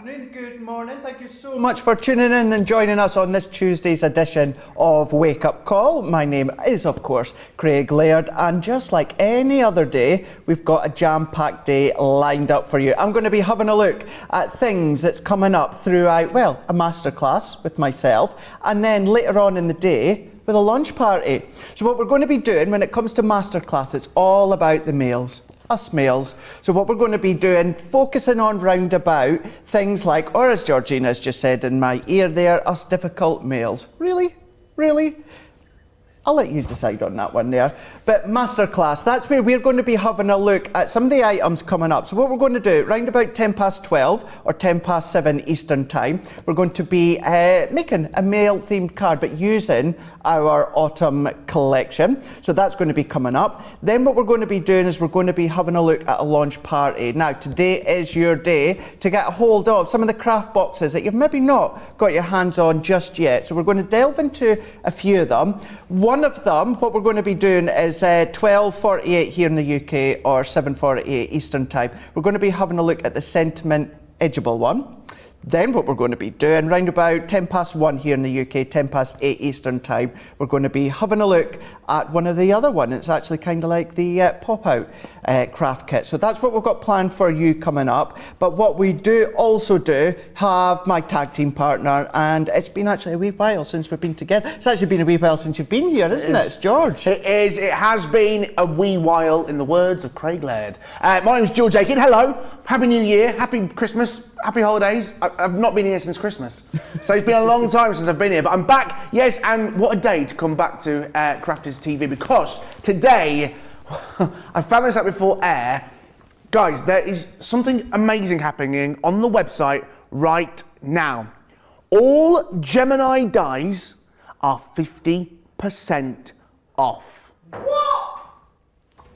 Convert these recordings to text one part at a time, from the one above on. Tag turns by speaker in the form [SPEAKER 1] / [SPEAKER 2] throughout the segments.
[SPEAKER 1] afternoon, good morning. Thank you so much for tuning in and joining us on this Tuesday's edition of Wake Up Call. My name is, of course, Craig Laird, and just like any other day, we've got a jam-packed day lined up for you. I'm going to be having a look at things that's coming up throughout, well, a masterclass with myself, and then later on in the day, with a lunch party. So what we're going to be doing when it comes to masterclass, it's all about the males. Us males. So what we're going to be doing, focusing on roundabout things like, or as Georgina's just said in my ear there, us difficult males. Really? Really? I'll let you decide on that one there. But masterclass, that's where we're going to be having a look at some of the items coming up. So what we're going to do, round about 12 or 7 Eastern time, we're going to be making a male-themed card, but using our autumn collection. So that's going to be coming up. Then what we're going to be doing is we're going to be having a look at a launch party. Now, today is your day to get a hold of some of the craft boxes that you've maybe not got your hands on just yet. So we're going to delve into a few of them. One of them, what we're going to be doing is 12:48 here in the UK or 7:48 Eastern time. We're going to be having a look at the sentiment edgeable one. Then what we're going to be doing, round about 1:10 here in the UK, 8:10 Eastern time, we're going to be having a look at one of the other one. It's actually kind of like the pop-out craft kit. So that's what we've got planned for you coming up. But what we do also have my tag team partner, and it's been actually a wee while since we've been together. It's actually been a wee while since you've been here, isn't it? It's George.
[SPEAKER 2] It is. It has been a wee while, in the words of Craig Laird. My name's George Akid. Hello. Happy New Year. Happy Christmas. Happy holidays. I've not been here since Christmas. So it's been a long time since I've been here, but I'm back. Yes, and what a day to come back to Crafters TV, because today, I found this out before air. Guys, there is something amazing happening on the website right now. All Gemini dyes are 50% off.
[SPEAKER 1] What?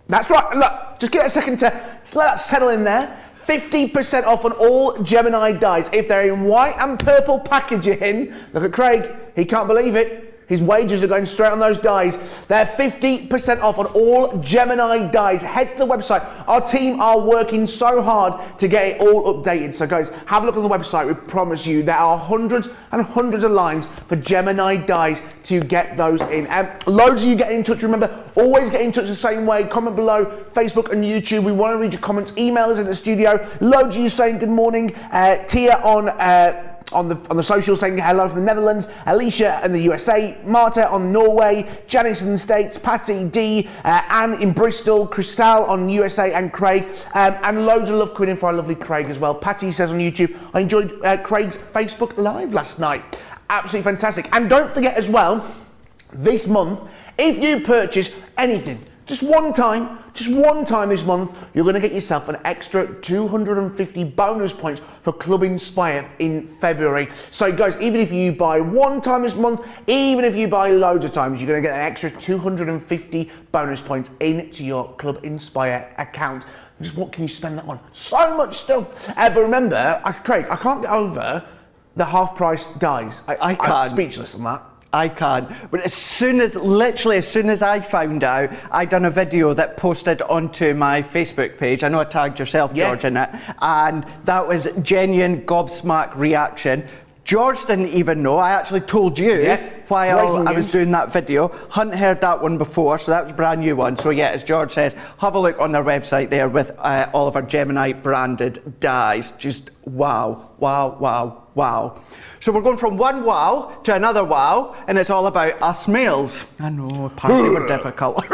[SPEAKER 2] That's right. Look, just give it a second to let that settle in there. 50% off on all Gemini dyes. If they're in white and purple packaging, look at Craig, he can't believe it. His wages are going straight on those dyes. They're 50% off on all Gemini dyes. Head to the website. Our team are working so hard to get it all updated. So guys, have a look on the website. We promise you there are hundreds and hundreds of lines for Gemini dyes to get those in. And loads of you get in touch. Remember, always get in touch the same way. Comment below, Facebook and YouTube. We want to read your comments. Email us in the studio. Loads of you saying good morning. Tia on the socials saying hello from the Netherlands, Alicia in the USA, Marta on Norway, Janice in the States, Patty D, Anne in Bristol, Christelle on USA, and Craig, and loads of love coming in for our lovely Craig as well. Patty says on YouTube, I enjoyed Craig's Facebook Live last night. Absolutely fantastic. And don't forget as well, this month, if you purchase anything, just one time this month, you're going to get yourself an extra 250 bonus points for Club Inspire in February. So guys, even if you buy one time this month, even if you buy loads of times, you're going to get an extra 250 bonus points into your Club Inspire account. Just what can you spend that on? So much stuff. But remember, Craig, I can't get over the half price dyes. I'm speechless on that.
[SPEAKER 1] I can. But literally as soon as I found out, I done a video that posted onto my Facebook page. I know I tagged yourself, George, in it. And that was genuine gobsmack reaction. George didn't even know. I actually told you while I was doing that video. Hadn't heard that one before, so that was a brand new one. So yeah, as George says, have a look on their website there with all of our Gemini branded dyes. Just wow, wow, wow, wow. So we're going from one wow to another wow, and it's all about us males. I know, apparently we're difficult.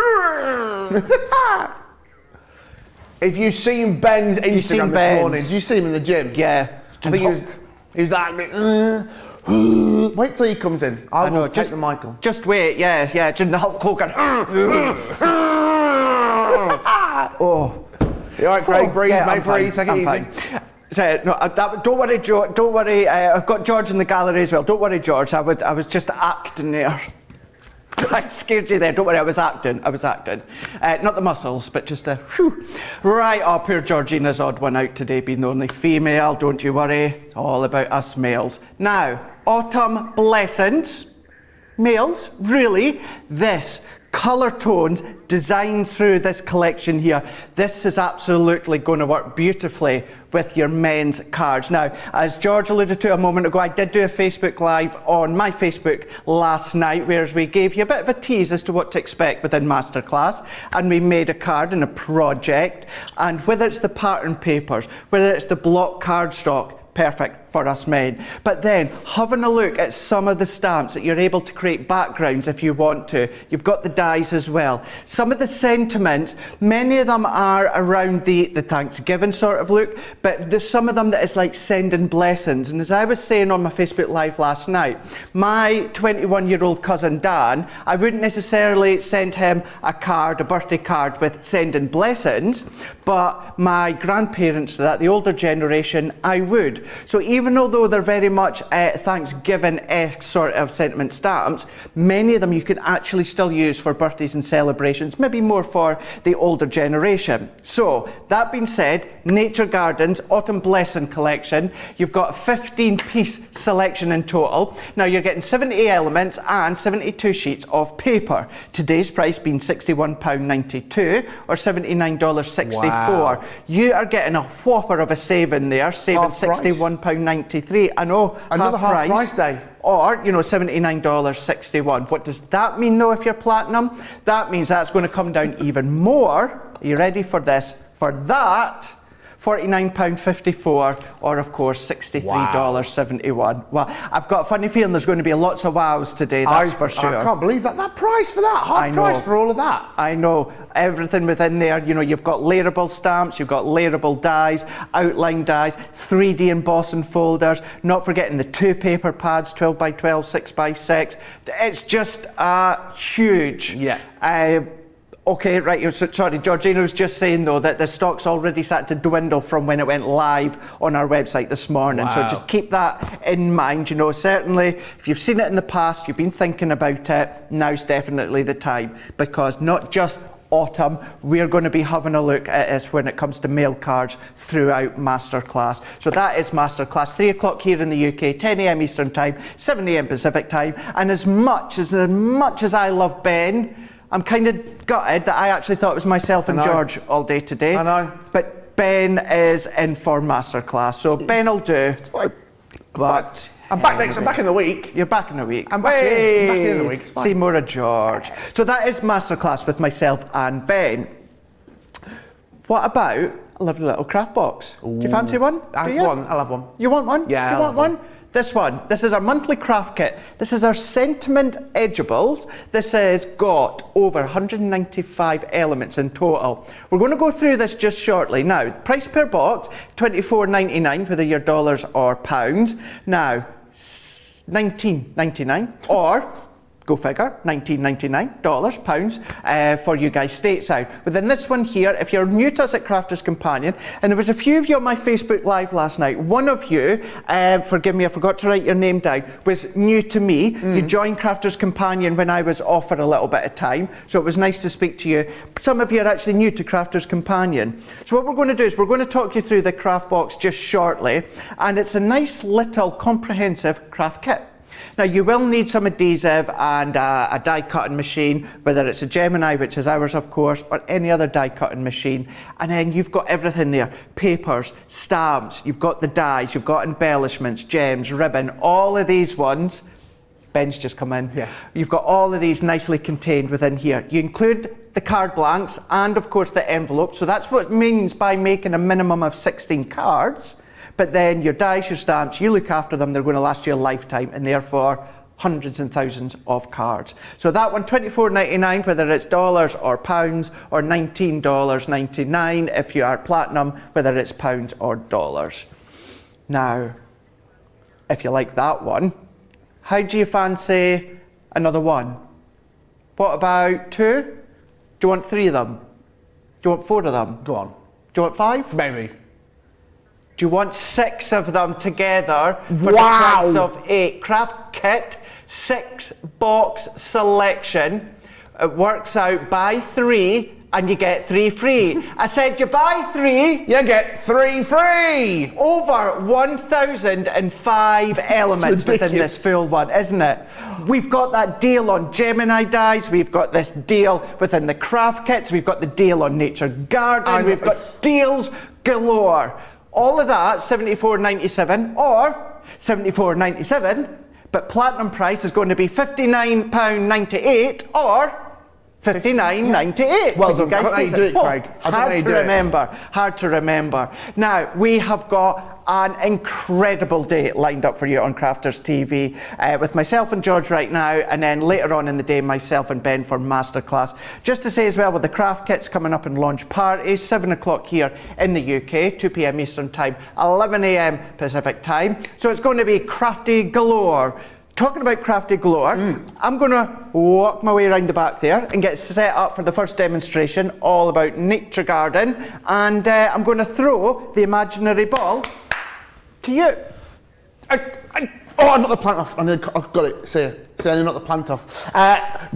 [SPEAKER 2] If you've seen Ben's Instagram this morning, did you see him in the gym?
[SPEAKER 1] Yeah.
[SPEAKER 2] I think he was like, wait till he comes in. I know, take the Michael.
[SPEAKER 1] Just wait, yeah, just the Hulk Hogan. Oh.
[SPEAKER 2] You all right, Craig? Breathe, mate, breathe, take it easy.
[SPEAKER 1] Fine. Don't worry, George. Don't worry. I've got George in the gallery as well. Don't worry, George. I was just acting there. I scared you there. Don't worry. I was acting. Not the muscles, but just a whew. Right. Oh, poor Georgina's odd one out today, being the only female. Don't you worry. It's all about us males. Now, autumn blessings. Males, really. This colour tones designed through this collection here. This is absolutely going to work beautifully with your men's cards. Now, as George alluded to a moment ago, I did do a Facebook Live on my Facebook last night, where we gave you a bit of a tease as to what to expect within Masterclass, and we made a card and a project, and whether it's the pattern papers, whether it's the block cardstock, perfect for us men. But then having a look at some of the stamps that you're able to create backgrounds if you want to. You've got the dies as well. Some of the sentiments, many of them are around the Thanksgiving sort of look, but there's some of them that is like sending blessings. And as I was saying on my Facebook Live last night, my 21-year-old cousin Dan, I wouldn't necessarily send him a card, a birthday card with sending blessings, but my grandparents, the older generation, I would. So even although they're very much Thanksgiving-esque sort of sentiment stamps, many of them you can actually still use for birthdays and celebrations, maybe more for the older generation. So that being said, Nature Gardens Autumn Blessing Collection, you've got a 15-piece selection in total. Now you're getting 70 elements and 72 sheets of paper. Today's price being £61.92 or $79.64. Wow. You are getting a whopper of a saving there, saving £61.93. I know,
[SPEAKER 2] another half price day.
[SPEAKER 1] Or, $79.61. What does that mean, though, if you're platinum? That means that's going to come down even more. Are you ready for this? For that, £49.54, or of course $63.71. Wow. Well, I've got a funny feeling there's going to be lots of wows today, that's for sure.
[SPEAKER 2] I can't believe that price for that, half price for all of that.
[SPEAKER 1] I know, everything within there, you've got layerable stamps, you've got layerable dies, outline dies, 3D embossing folders, not forgetting the 2 paper pads, 12 by 12, 6 by 6. It's just huge.
[SPEAKER 2] Yeah.
[SPEAKER 1] Okay, right, sorry, Georgina was just saying though that the stock's already started to dwindle from when it went live on our website this morning. Wow. So just keep that in mind, certainly if you've seen it in the past, you've been thinking about it, now's definitely the time, because not just autumn, we're going to be having a look at this when it comes to mail cards throughout Masterclass. So that is Masterclass, 3 o'clock here in the UK, 10 a.m. Eastern Time, 7 a.m. Pacific Time, and as much as I love Ben, I'm kind of gutted that I actually thought it was myself and George all day today.
[SPEAKER 2] I know.
[SPEAKER 1] But Ben is in for Masterclass, so Ben will do. It's fine. But
[SPEAKER 2] I'm back in the week.
[SPEAKER 1] You're back in the week.
[SPEAKER 2] I'm back in the week. It's fine.
[SPEAKER 1] See more of George. So that is Masterclass with myself and Ben. What about a lovely little craft box?
[SPEAKER 2] Ooh.
[SPEAKER 1] Do you fancy one?
[SPEAKER 2] I'll have one.
[SPEAKER 1] You want one?
[SPEAKER 2] Yeah,
[SPEAKER 1] you want one? This is our monthly craft kit. This is our sentiment edibles. This has got over 195 elements in total. We're going to go through this just shortly. Now, price per box, $24.99, whether you're dollars or pounds. Now, $19.99 or, go figure, $19.99, pounds, for you guys stateside. Within this one here, if you're new to us at Crafters Companion, and there was a few of you on my Facebook Live last night, one of you, forgive me, I forgot to write your name down, was new to me. You joined Crafters Companion when I was off for a little bit of time, so it was nice to speak to you. Some of you are actually new to Crafters Companion. So what we're going to do is we're going to talk you through the craft box just shortly, and it's a nice little comprehensive craft kit. Now you will need some adhesive and a die cutting machine, whether it's a Gemini, which is ours of course, or any other die cutting machine. And then you've got everything there, papers, stamps, you've got the dies, you've got embellishments, gems, ribbon, all of these ones. Ben's just come in.
[SPEAKER 2] Yeah.
[SPEAKER 1] You've got all of these nicely contained within here. You include the card blanks and of course the envelope. So that's what it means by making a minimum of 16 cards. But then your dies, your stamps, you look after them, they're going to last you a lifetime, and therefore hundreds and thousands of cards. So that one, $24.99, whether it's dollars or pounds, or $19.99 if you are platinum, whether it's pounds or dollars. Now, if you like that one, how do you fancy another one? What about 2? Do you want 3 of them? Do you want 4 of them?
[SPEAKER 2] Go on.
[SPEAKER 1] Do you want 5?
[SPEAKER 2] Maybe.
[SPEAKER 1] Do you want 6 of them together for the price of 8? Craft kit, 6 box selection. It works out buy 3 and you get 3 free. I said you buy 3,
[SPEAKER 2] you get 3 free.
[SPEAKER 1] Over 1,005 elements within this full one, isn't it? We've got that deal on Gemini dyes, we've got this deal within the craft kits, we've got the deal on Nature Garden, we've got deals galore. All of that, £74.97 or £74.97, but platinum price is going to be £59.98 or £59.98.
[SPEAKER 2] Well done. I don't know how you do it, Craig.
[SPEAKER 1] Hard to remember. Now, we have got an incredible day lined up for you on Crafters TV with myself and George right now, and then later on in the day, myself and Ben for masterclass. Just to say as well, with the craft kits coming up and launch parties, 7 o'clock here in the UK, 2 p.m. Eastern Time, 11 a.m. Pacific Time. So it's going to be crafty galore. Talking about crafty galore, I'm going to walk my way around the back there and get set up for the first demonstration all about Nature Garden, and I'm going to throw the imaginary ball to you.
[SPEAKER 2] I knocked the plant off. I've got it. See, I knocked the plant off.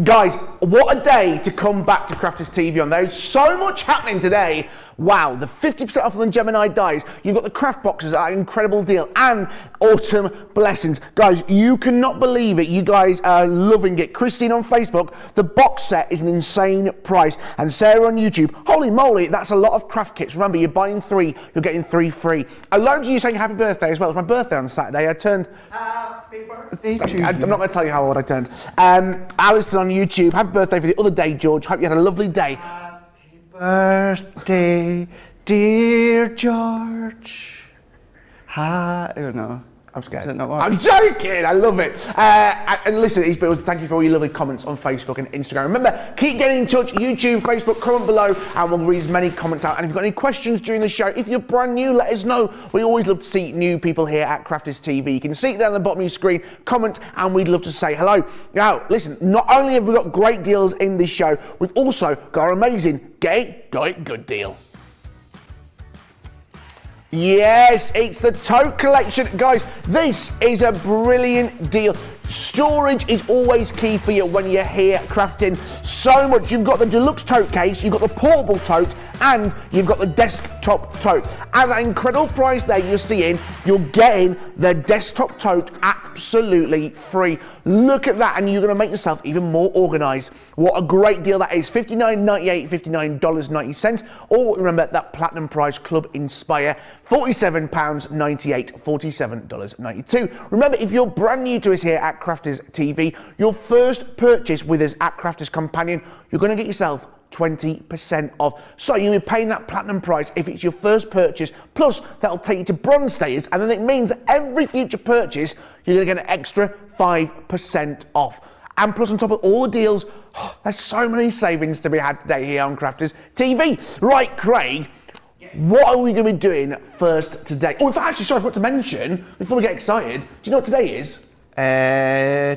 [SPEAKER 2] Guys, what a day to come back to Crafters TV on. There's so much happening today. Wow, the 50% off on the Gemini dyes. You've got the craft boxes at an incredible deal, and autumn blessings. Guys, you cannot believe it. You guys are loving it. Christine on Facebook, the box set is an insane price. And Sarah on YouTube, holy moly, that's a lot of craft kits. Remember, you're buying 3, you're getting 3 free. Loads of you saying happy birthday as well. It was my birthday on Saturday. I turned...
[SPEAKER 1] Happy birthday to you.
[SPEAKER 2] I'm not going to tell you how old I turned. Alison on YouTube, happy birthday for the other day, George. Hope you had a lovely day.
[SPEAKER 1] Birthday, dear George. I don't know.
[SPEAKER 2] I'm scared.
[SPEAKER 1] I'm
[SPEAKER 2] joking. I love it. And listen, thank you for all your lovely comments on Facebook and Instagram. Remember, keep getting in touch. YouTube, Facebook, comment below, and we'll read as many comments out. And if you've got any questions during the show, if you're brand new, let us know. We always love to see new people here at Crafters TV. You can see it down the bottom of your screen, comment, and we'd love to say hello. Now, listen, not only have we got great deals in this show, we've also got an amazing Got It Good deal. Yes, it's the Tote collection. Guys, this is a brilliant deal. Storage is always key for you when you're here crafting so much. You've got the deluxe tote case, you've got the portable tote, and you've got the desktop tote. At that incredible price there you're seeing, you're getting the desktop tote absolutely free. Look at that, and you're going to make yourself even more organised. What a great deal that is. $59.98, $59.90. Or remember that platinum price Club Inspire, £47.98, $47.92. Remember, if you're brand new to us here at Crafters TV, your first purchase with us at Crafters Companion, you're going to get yourself 20% off. So you'll be paying that platinum price if it's your first purchase, plus that'll take you to bronze status, and then it means that every future purchase you're going to get an extra 5% off. And plus, on top of all the deals, there's so many savings to be had today here on Crafters TV. Right, Craig, what are we going to be doing first today? Oh, in fact, actually, sorry, I forgot to mention, before we get excited, do you know what today is?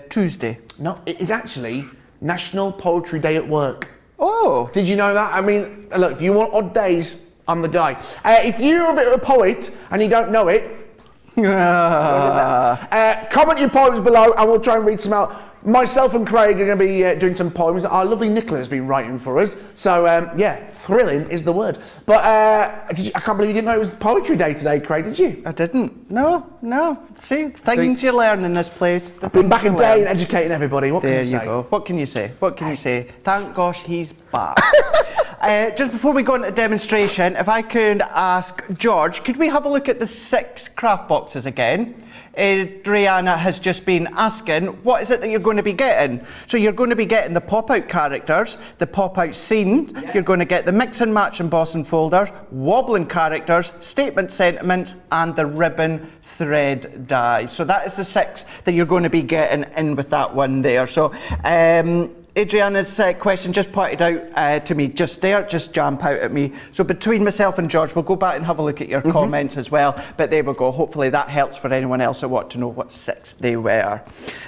[SPEAKER 1] Tuesday.
[SPEAKER 2] No, it is actually National Poetry Day at work.
[SPEAKER 1] Oh.
[SPEAKER 2] Did you know that? I mean, look, if you want odd days, I'm the guy. If you're a bit of a poet and you don't know it, comment your poems below and we'll try and read some out. Myself and Craig are going to be doing some poems that our lovely Nicola has been writing for us. So, yeah, thrilling is the word. But I can't believe you didn't know it was Poetry Day today, Craig, did you?
[SPEAKER 1] I didn't. No. See, things you learn in this place.
[SPEAKER 2] I've been back a day and educating everybody. What can you say?
[SPEAKER 1] There you go. What can you say? Thank gosh he's back. Just before we go into demonstration, if I could ask George, could we have a look at the 6 craft boxes again? Adriana has just been asking, what is it that you're going to be getting? So you're going to be getting the pop-out characters, the pop-out scene, you're going to get the mix and match embossing folders, wobbling characters, statement sentiments, and the ribbon thread die. So that is the 6 that you're going to be getting in with that one there. So Adriana's question just pointed out to me just there, just jump out at me. So between myself and George, we'll go back and have a look at your comments as well. But there we go. Hopefully that helps for anyone else that want to know what 6 they were.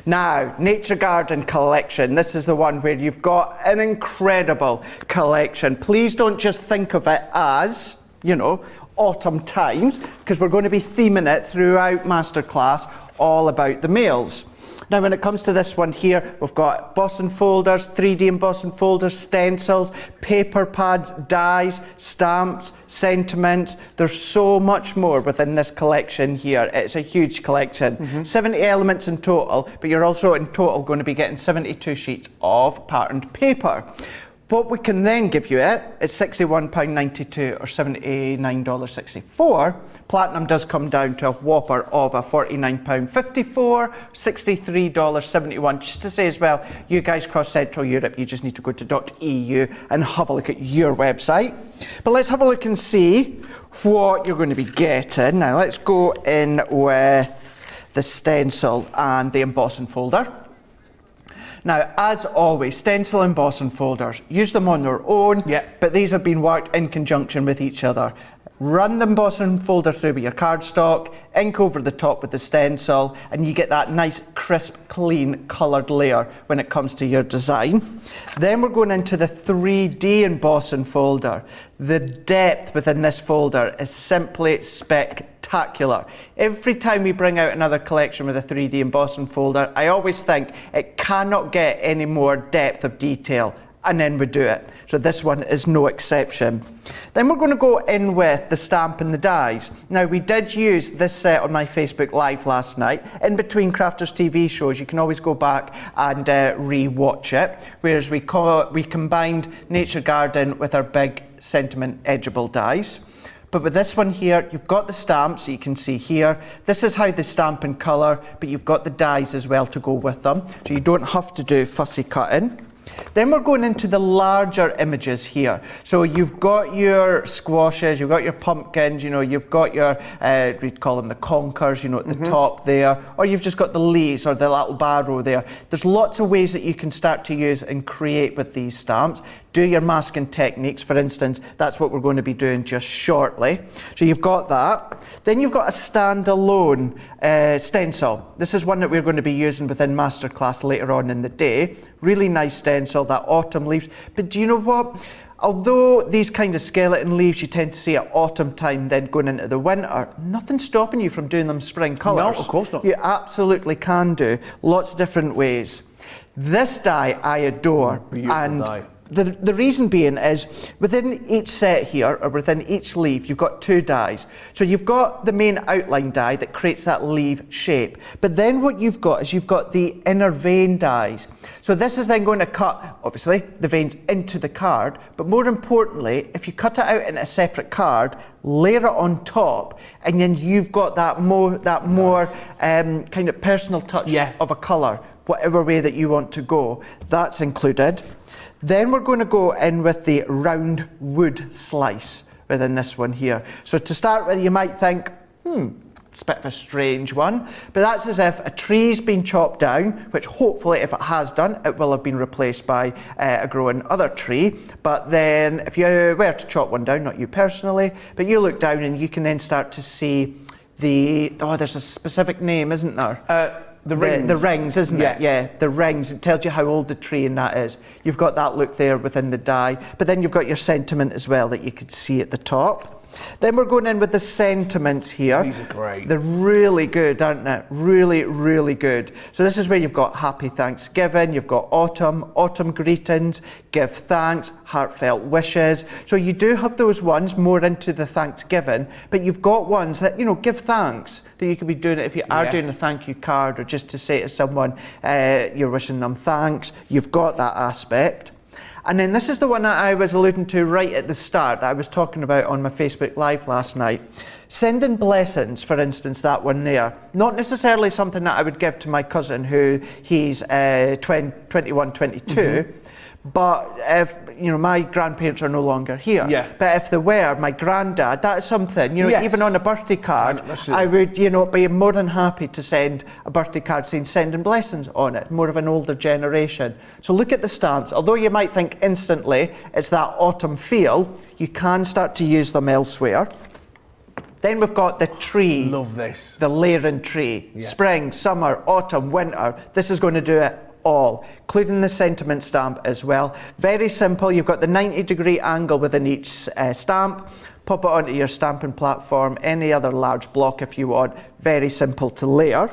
[SPEAKER 1] Now, Nature Garden collection. This is the one where you've got an incredible collection. Please don't just think of it as, you know, autumn times, because we're going to be theming it throughout Masterclass all about the males. Now, when it comes to this one here, we've got embossing folders, 3D embossing folders, stencils, paper pads, dies, stamps, sentiments. There's so much more within this collection here. It's a huge collection. 70 elements in total, but you're also in total going to be getting 72 sheets of patterned paper. What we can then give you is £61.92 or $79.64. Platinum does come down to a whopper of a £49.54, $63.71. Just to say as well, you guys across Central Europe, you just need to go to .eu and have a look at your website. But let's have a look and see what you're going to be getting. Now let's go in with the stencil and the embossing folder. Now, as always, stencil and embossing folders, use them on their own, but these have been worked in conjunction with each other. Run the embossing folder through with your cardstock, ink over the top with the stencil, and you get that nice, crisp, clean, coloured layer when it comes to your design. Then we're going into the 3D embossing folder. The depth within this folder is simply spectacular. Every time we bring out another collection with a 3D embossing folder, I always think it cannot get any more depth of detail, and then we do it. So this one is no exception. Then we're going to go in with the stamp and the dies. Now, we did use this set on my Facebook Live last night. In between Crafters TV shows, you can always go back and re-watch it, whereas we combined Nature Garden with our big sentiment edgeable dies. But with this one here, you've got the stamps, you can see here. This is how they stamp in colour, but you've got the dies as well to go with them. So you don't have to do fussy cutting. Then we're going into the larger images here. So you've got your squashes, you've got your pumpkins, you know, you've got your, we'd call them the conkers, you know, at the top there, or you've just got the leaves or the little barrow there. There's lots of ways that you can start to use and create with these stamps. Do your masking techniques, for instance, that's what we're going to be doing just shortly. So you've got that. Then you've got a standalone stencil. This is one that we're going to be using within masterclass later on in the day. Really nice stencil, that autumn leaves. But do you know what? Although these kind of skeleton leaves you tend to see at autumn time, then going into the winter, nothing's stopping you from doing them spring colours.
[SPEAKER 2] No, of course not.
[SPEAKER 1] You absolutely can do. Lots of different ways. This die I adore.
[SPEAKER 2] Beautiful die.
[SPEAKER 1] The reason being is within each set here, or within each leaf, you've got two dies. So you've got the main outline die that creates that leaf shape. But then what you've got is you've got the inner vein dies. So this is then going to cut, obviously, the veins into the card. But more importantly, if you cut it out in a separate card, layer it on top, and then you've got that more kind of personal touch of a colour, whatever way that you want to go. That's included. Then we're going to go in with the round wood slice within this one here. So to start with, you might think, it's a bit of a strange one, but that's as if a tree's been chopped down, which hopefully, if it has done, it will have been replaced by a growing other tree. But then if you were to chop one down, not you personally, but you look down and you can then start to see there's a specific name, isn't there? The rings, isn't it? Yeah, the rings. It tells you how old the tree and that is. You've got that look there within the die, but then you've got your sentiment as well that you could see at the top. Then we're going in with the sentiments here.
[SPEAKER 2] These are great.
[SPEAKER 1] They're really good, aren't they? Really, really good. So this is where you've got Happy Thanksgiving, you've got autumn greetings, give thanks, heartfelt wishes. So you do have those ones more into the Thanksgiving, but you've got ones that, you know, give thanks, that you could be doing it if you are doing a thank you card or just to say to someone you're wishing them thanks. You've got that aspect. And then this is the one that I was alluding to right at the start that I was talking about on my Facebook Live last night. Sending blessings, for instance, that one there. Not necessarily something that I would give to my cousin who he's 21, 22. But if, you know, my grandparents are no longer here. But if they were, my granddad, that is something, you know, even on a birthday card, I would, you know, be more than happy to send a birthday card saying sending blessings on it, more of an older generation. So look at the stamps. Although you might think instantly it's that autumn feel, you can start to use them elsewhere. Then we've got the tree.
[SPEAKER 2] Love this.
[SPEAKER 1] The layering tree. Spring, summer, autumn, winter. This is going to do it all, including the sentiment stamp as well. Very simple. You've got the 90-degree angle within each stamp. Pop it onto your stamping platform, any other large block if you want. Very simple to layer.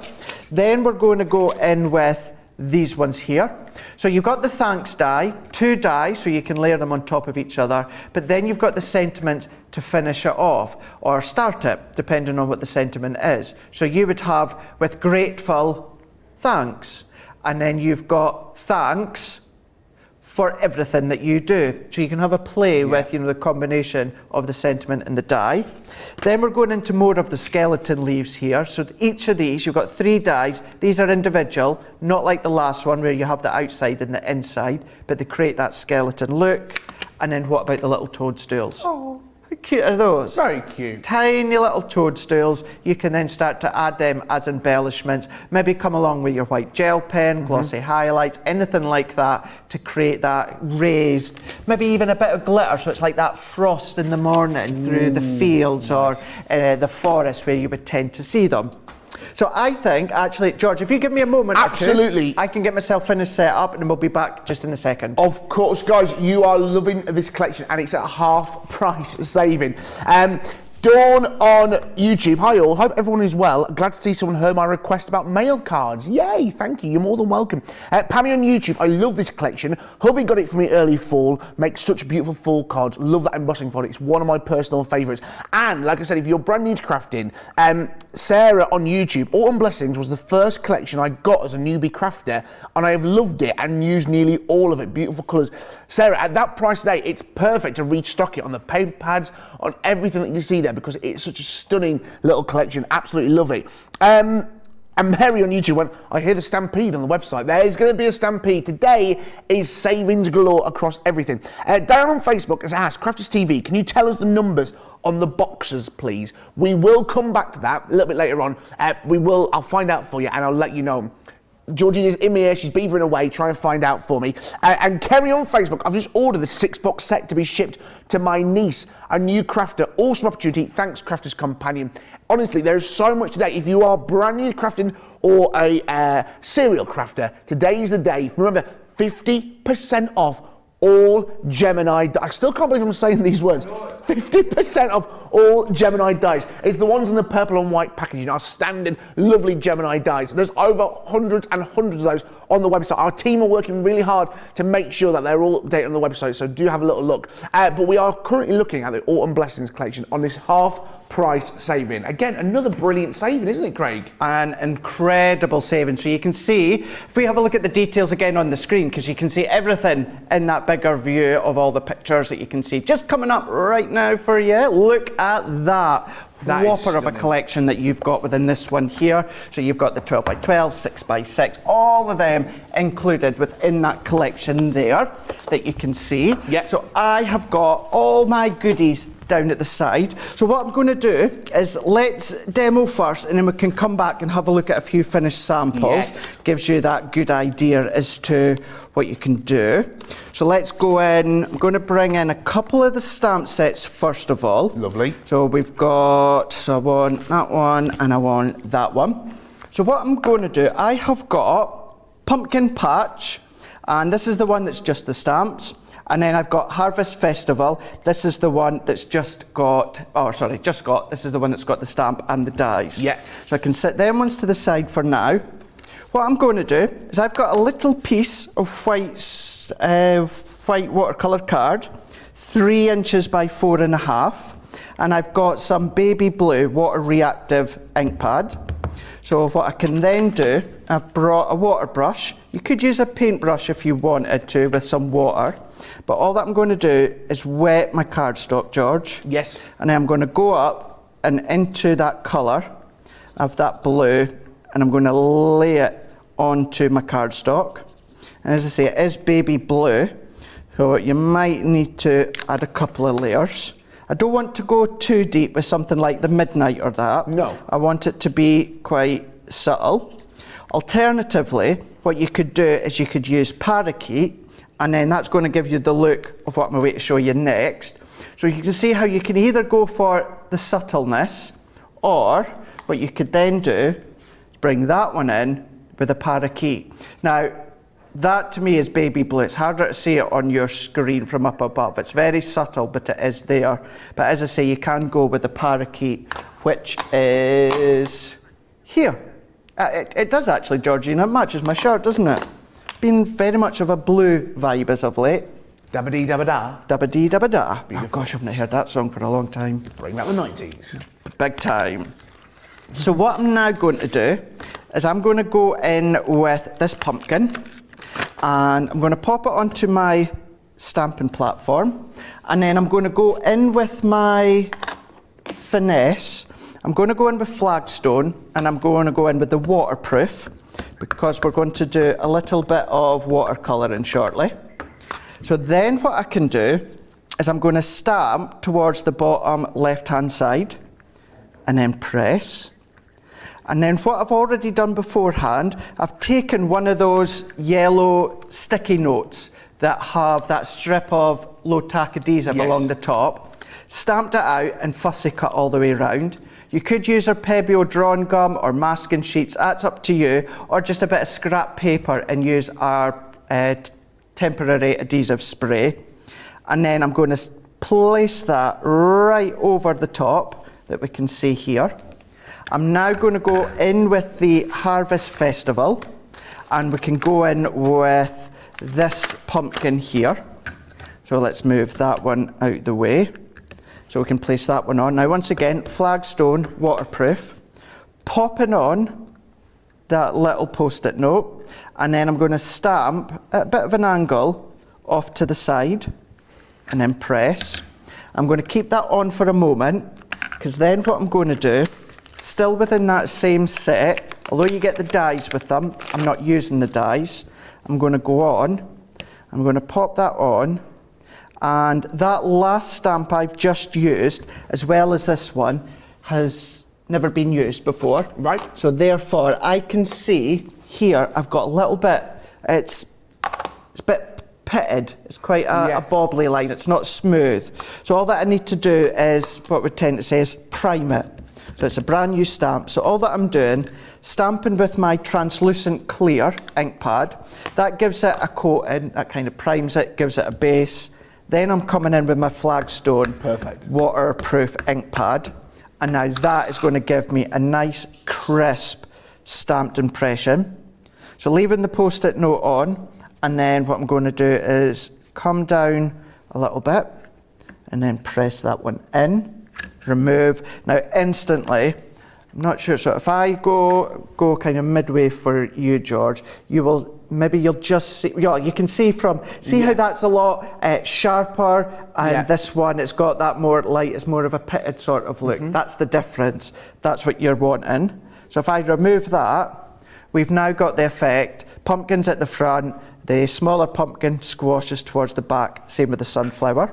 [SPEAKER 1] Then we're going to go in with these ones here. So you've got the thanks die, 2 die, so you can layer them on top of each other, but then you've got the sentiments to finish it off, or start it, depending on what the sentiment is. So you would have with grateful, thanks, and then you've got thanks for everything that you do. So you can have a play with, the combination of the sentiment and the die. Then we're going into more of the skeleton leaves here. So each of these, you've got 3 dies. These are individual, not like the last one where you have the outside and the inside, but they create that skeleton look. And then what about the little toadstools? Oh. How cute are those?
[SPEAKER 2] Very cute.
[SPEAKER 1] Tiny little toadstools. You can then start to add them as embellishments. Maybe come along with your white gel pen, glossy highlights, anything like that to create that raised, maybe even a bit of glitter, so it's like that frost in the morning through the fields or the forest where you would tend to see them. So I think, actually, George, if you give me a moment
[SPEAKER 2] Absolutely.
[SPEAKER 1] or two, I can get myself finished set up and then we'll be back just in a second.
[SPEAKER 2] Of course, guys, you are loving this collection and it's at half price saving. Dawn on YouTube. Hi all, hope everyone is well. Glad to see someone heard my request about mail cards. Yay, thank you, you're more than welcome. Pammy on YouTube, I love this collection. Hubby got it for me early fall, makes such beautiful fall cards. Love that embossing for it, it's one of my personal favourites. And like I said, if you're brand new to crafting, Sarah on YouTube, Autumn Blessings was the first collection I got as a newbie crafter and I have loved it and used nearly all of it, beautiful colours. Sarah, at that price today, it's perfect to restock it on the paper pads, on everything that you see there, because it's such a stunning little collection. Absolutely love it. And Mary on YouTube went, I hear the stampede on the website. There's going to be a stampede. Today is savings galore across everything. Darren on Facebook has asked, Crafters TV, can you tell us the numbers on the boxes, please? We will come back to that a little bit later on. I'll find out for you and I'll let you know. Georgina's in my ear, she's beavering away, trying to find out for me. And Kerry on Facebook, I've just ordered the 6-box set to be shipped to my niece, a new crafter. Awesome opportunity, thanks Crafters Companion. Honestly, there is so much today. If you are brand new to crafting or a serial crafter, today's the day. Remember, 50% off all Gemini. I still can't believe I'm saying these words. 50% off all Gemini dies. It's the ones in the purple and white packaging, our standard lovely Gemini dies. There's over hundreds and hundreds of those on the website. Our team are working really hard to make sure that they're all updated on the website, so do have a little look. But we are currently looking at the Autumn Blessings collection on this half price saving. Again, another brilliant saving, isn't it, Craig?
[SPEAKER 1] An incredible saving. So you can see, if we have a look at the details again on the screen, because you can see everything in that bigger view of all the pictures that you can see just coming up right now for you. Look at that. Whopper of a collection that you've got within this one here. So you've got the 12x12, 6x6, all of them included within that collection there that you can see.
[SPEAKER 2] Yep.
[SPEAKER 1] So I have got all my goodies down at the side. So what I'm going to do is let's demo first and then we can come back and have a look at a few finished samples.
[SPEAKER 2] Yes.
[SPEAKER 1] Gives you that good idea as to what you can do. So let's go in. I'm going to bring in a couple of the stamp sets first of all.
[SPEAKER 2] Lovely.
[SPEAKER 1] So we've got, so I want that one and I want that one. So what I'm going to do, I have got Pumpkin Patch, and this is the one that's just the stamps. And then I've got Harvest Festival. This is the one that's just got, this is the one that's got the stamp and the dies.
[SPEAKER 2] Yeah.
[SPEAKER 1] So I can set them ones to the side for now. What I'm going to do is I've got a little piece of white watercolour card, 3 inches by 4.5, and I've got some baby blue water reactive ink pad. So what I can then do, I've brought a water brush. You could use a paintbrush if you wanted to with some water, but all that I'm going to do is wet my cardstock, George.
[SPEAKER 2] Yes.
[SPEAKER 1] And then I'm going to go up and into that colour of that blue, and I'm going to lay it onto my cardstock. And as I say, it is baby blue, so you might need to add a couple of layers. I don't want to go too deep with something like the Midnight or that.
[SPEAKER 2] No.
[SPEAKER 1] I want it to be quite subtle. Alternatively, what you could do is you could use Parakeet, and then that's going to give you the look of what I'm going to show you next. So you can see how you can either go for the subtleness, or what you could then do is bring that one in with a Parakeet. Now, That to me is baby blue. It's harder to see it on your screen from up above. It's very subtle, but it is there. But as I say, you can go with the parakeet, which is here. It does actually, Georgina. It matches my shirt, doesn't it? Been very much of a blue vibe as of late.
[SPEAKER 2] Dabba-dee, dabba-da.
[SPEAKER 1] Dabba-dee, dabba-da. Oh gosh, I've not heard that song for a long time.
[SPEAKER 2] Bring back the 90s.
[SPEAKER 1] Big time. So what I'm now going to do is I'm going to go in with this pumpkin and I'm going to pop it onto my stamping platform, and then I'm going to go in with my finesse. I'm going to go in with flagstone, and I'm going to go in with the waterproof, because we're going to do a little bit of watercolouring shortly. So then what I can do is I'm going to stamp towards the bottom left-hand side and then press. And then what I've already done beforehand, I've taken one of those yellow sticky notes that have that strip of low tack adhesive along the top, stamped it out and fussy cut all the way around. You could use our Pebeo drawn gum or masking sheets, that's up to you, or just a bit of scrap paper and use our temporary adhesive spray. And then I'm going to place that right over the top that we can see here. I'm now going to go in with the Harvest Festival, and we can go in with this pumpkin here. So let's move that one out the way. So we can place that one on. Now once again, flagstone, waterproof, popping on that little post-it note, and then I'm going to stamp at a bit of an angle off to the side and then press. I'm going to keep that on for a moment, because then what I'm going to do, still within that same set, although you get the dies with them, I'm not using the dies. I'm going to go on, I'm going to pop that on, and that last stamp I've just used, as well as this one, has never been used before.
[SPEAKER 2] Right.
[SPEAKER 1] So therefore, I can see here, I've got a little bit, it's a bit pitted. It's quite a bobbly line. It's not smooth. So all that I need to do is, what we tend to say is prime it. So it's a brand new stamp. So all that I'm doing, stamping with my translucent clear ink pad, that gives it a coating, that kind of primes it, gives it a base. Then I'm coming in with my flagstone waterproof ink pad, and now that is going to give me a nice crisp stamped impression. So leaving the post-it note on, and then what I'm going to do is come down a little bit and then press that one in, remove. Now instantly, I'm not sure, so if I go kind of midway for you, George, you'll just see, you can see how that's a lot sharper, and this one, it's got that more light, it's more of a pitted sort of look. That's the difference. That's what you're wanting. So if I remove that, we've now got the effect, pumpkins at the front, the smaller pumpkin squashes towards the back, same with the sunflower.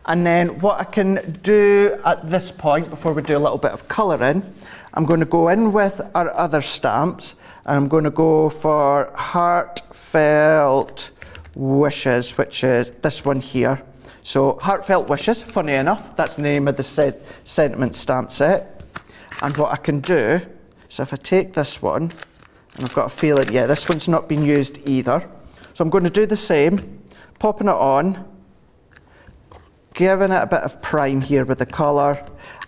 [SPEAKER 1] And then what I can do at this point, before we do a little bit of colouring, I'm going to go in with our other stamps, and I'm going to go for Heartfelt Wishes, which is this one here. So Heartfelt Wishes, funny enough, that's the name of the sentiment stamp set. And what I can do, so if I take this one, and I've got a feeling, this one's not been used either. So I'm going to do the same, popping it on, giving it a bit of prime here with the colour,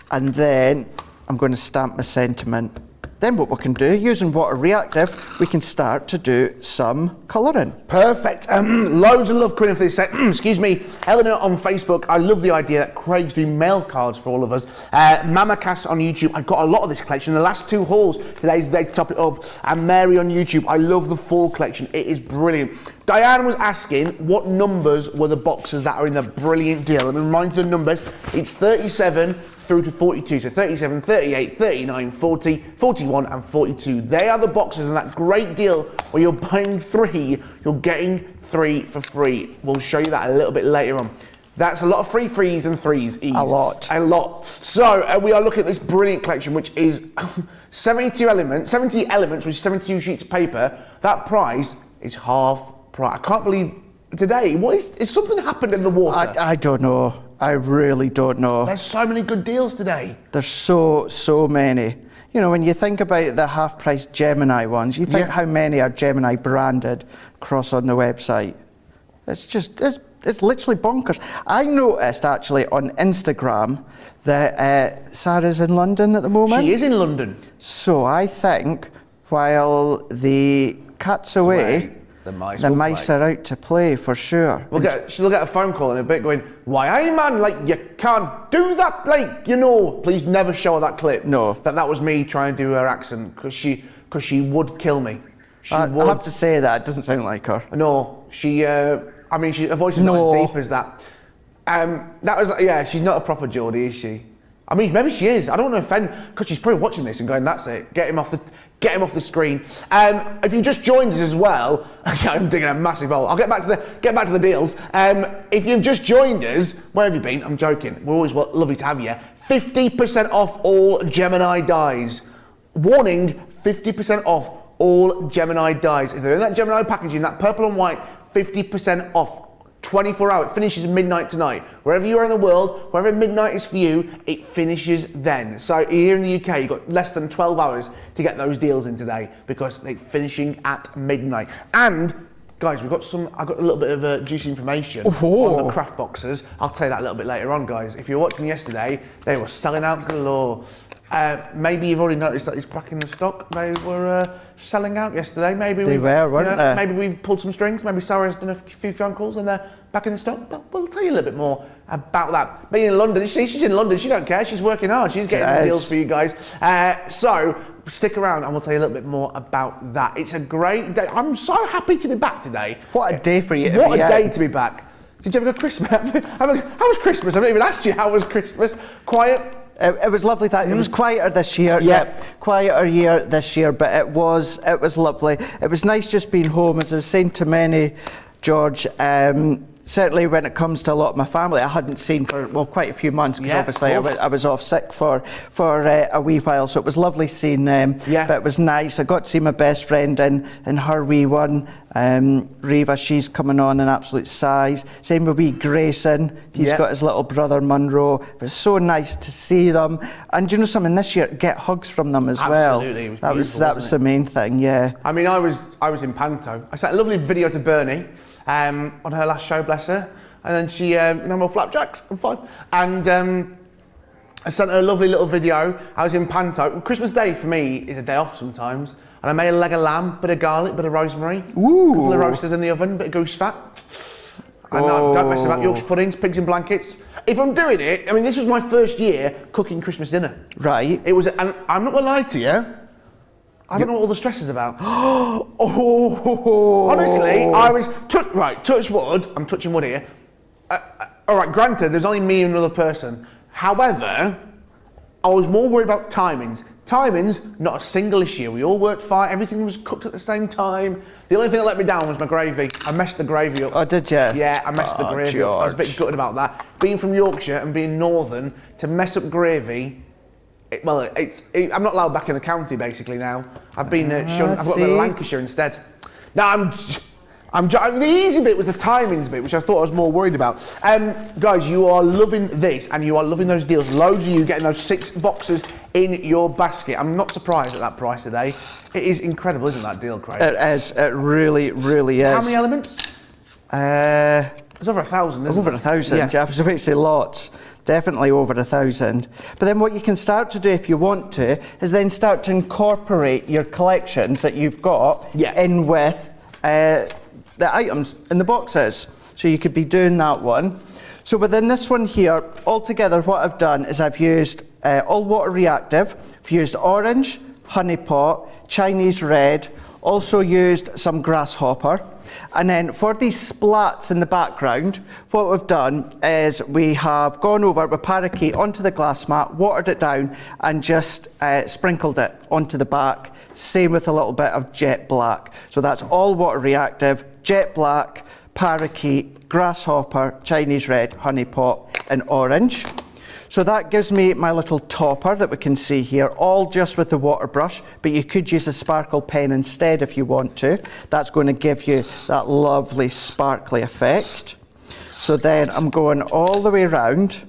[SPEAKER 1] and then I'm going to stamp my sentiment. Then what we can do, using water reactive, we can start to do some colouring.
[SPEAKER 2] Perfect. Loads of love, Quinn, for this set. Excuse me. Eleanor on Facebook, I love the idea that Craig's doing mail cards for all of us. Masterclass on YouTube, I got a lot of this collection. The last two hauls, today's the day to top it up. And Mary on YouTube, I love the fall collection. It is brilliant. Diane was asking what numbers were the boxes that are in the brilliant deal. Let me remind you the numbers. It's 37 through to 42. So 37, 38, 39, 40, 41 and 42. They are the boxes, and that great deal where you're buying 3, you're getting 3 for free. We'll show you that a little bit later on. That's a lot of free threes and threes.
[SPEAKER 1] A lot.
[SPEAKER 2] A lot. So we are looking at this brilliant collection, which is 70 elements, which is 72 sheets of paper. That price is half price. I can't believe today. Is something happened in the water?
[SPEAKER 1] I don't know. I really don't know.
[SPEAKER 2] There's so many good deals today.
[SPEAKER 1] There's so many. you know, when you think about the half-price Gemini ones, you think how many are Gemini branded across on the website. It's just, it's literally bonkers. I noticed actually on Instagram that Sarah's in London at the moment.
[SPEAKER 2] She is in London.
[SPEAKER 1] So I think while the cat's away, the mice are out to play for sure.
[SPEAKER 2] She'll get a phone call in a bit going, why are you, man? Like, you can't do that. Like, you know, please never show her that clip.
[SPEAKER 1] No.
[SPEAKER 2] That was me trying to do her accent because she would kill me.
[SPEAKER 1] I have to say that, it doesn't sound like her.
[SPEAKER 2] No, her voice is not as deep as that. That was, she's not a proper Geordie, is she? I mean, maybe she is. I don't want to offend, because she's probably watching this and going, that's it, get him off the screen. If you just joined us as well, I'm digging a massive hole. I'll get back to the deals. If you've just joined us, where have you been? I'm joking. We're always lovely to have you. 50% off all Gemini dies. Warning, 50% off all Gemini dies. If they're in that Gemini packaging, that purple and white, 50% off. 24 hours. It finishes midnight tonight. Wherever you are in the world, wherever midnight is for you, it finishes then. So here in the UK, you've got less than 12 hours to get those deals in today because they're finishing at midnight. And guys, I've got a little bit of juicy information on the craft boxes. I'll tell you that a little bit later on, guys. If you were watching yesterday, they were selling out galore. Maybe you've already noticed that it's back in the stock. They were selling out yesterday. Maybe they weren't they? Maybe we've pulled some strings. Maybe Sarah's done a few phone calls and they're back in the stock. But we'll tell you a little bit more about that. Being in London, she's in London. She don't care. She's working hard. She's getting the deals for you guys. So stick around and we'll tell you a little bit more about that. It's a great day. I'm so happy to be back today.
[SPEAKER 1] What a day for you.
[SPEAKER 2] What a day to be back. Did you have a good Christmas? How was Christmas? I haven't even asked you how was Christmas. Quiet?
[SPEAKER 1] It was lovely. It was quieter this year.
[SPEAKER 2] Yeah,
[SPEAKER 1] quieter year this year, but it was lovely. It was nice just being home, as I was saying to many, George. Certainly when it comes to a lot of my family, I hadn't seen for quite a few months because obviously I was off sick for a wee while, so it was lovely seeing them. But it was nice. I got to see my best friend and her wee one, Reva. She's coming on in absolute size. Same with wee Grayson. He's got his little brother Munro. It was so nice to see them, and you know something, this year get hugs from them as well.
[SPEAKER 2] Absolutely,
[SPEAKER 1] that was the main thing. Yeah.
[SPEAKER 2] I mean, I was in Panto. I sent a lovely video to Bernie. On her last show, bless her, and then she no more flapjacks, I'm fine. And I sent her a lovely little video. I was in Panto. Christmas Day for me is a day off sometimes, and I made a leg of lamb, bit of garlic, bit of rosemary, a couple of roasters in the oven, bit of goose fat. And don't mess about Yorkshire puddings, pigs in blankets. If I'm doing it, I mean, this was my first year cooking Christmas dinner.
[SPEAKER 1] Right.
[SPEAKER 2] It was, and I'm not gonna lie to you. I don't know what all the stress is about. Honestly, I was touch wood. I'm touching wood here. All right, granted, there's only me and another person. However, I was more worried about timings. Timings, not a single issue. We all worked fine. Everything was cooked at the same time. The only thing that let me down was my gravy. I messed the gravy up.
[SPEAKER 1] Oh, did you?
[SPEAKER 2] Yeah, I messed the gravy up. I was a bit gutted about that. Being from Yorkshire and being northern, to mess up gravy. I'm not allowed back in the county basically now. I've been shunned. I've got to go to Lancashire instead. Now the easy bit was the timings bit, which I thought I was more worried about. Guys, you are loving this and you are loving those deals. Loads of you getting those 6 boxes in your basket. I'm not surprised at that price today. It is incredible, isn't that deal, Craig?
[SPEAKER 1] It is. It really, really is.
[SPEAKER 2] How many elements? It's over 1,000, isn't it?
[SPEAKER 1] Over 1,000, yeah. I was about to say lots. Definitely over 1,000. But then what you can start to do if you want to is then start to incorporate your collections that you've got in with the items in the boxes. So you could be doing that one. So within this one here, altogether what I've done is I've used all water reactive. I've used orange, honey pot, Chinese red, also used some grasshopper. And then for these splats in the background, what we've done is we have gone over with parakeet onto the glass mat, watered it down, and just sprinkled it onto the back. Same with a little bit of jet black. So that's all water reactive, jet black, parakeet, grasshopper, Chinese red, honey pot, and orange. So that gives me my little topper that we can see here, all just with the water brush, but you could use a sparkle pen instead if you want to. That's going to give you that lovely sparkly effect. So then I'm going all the way around,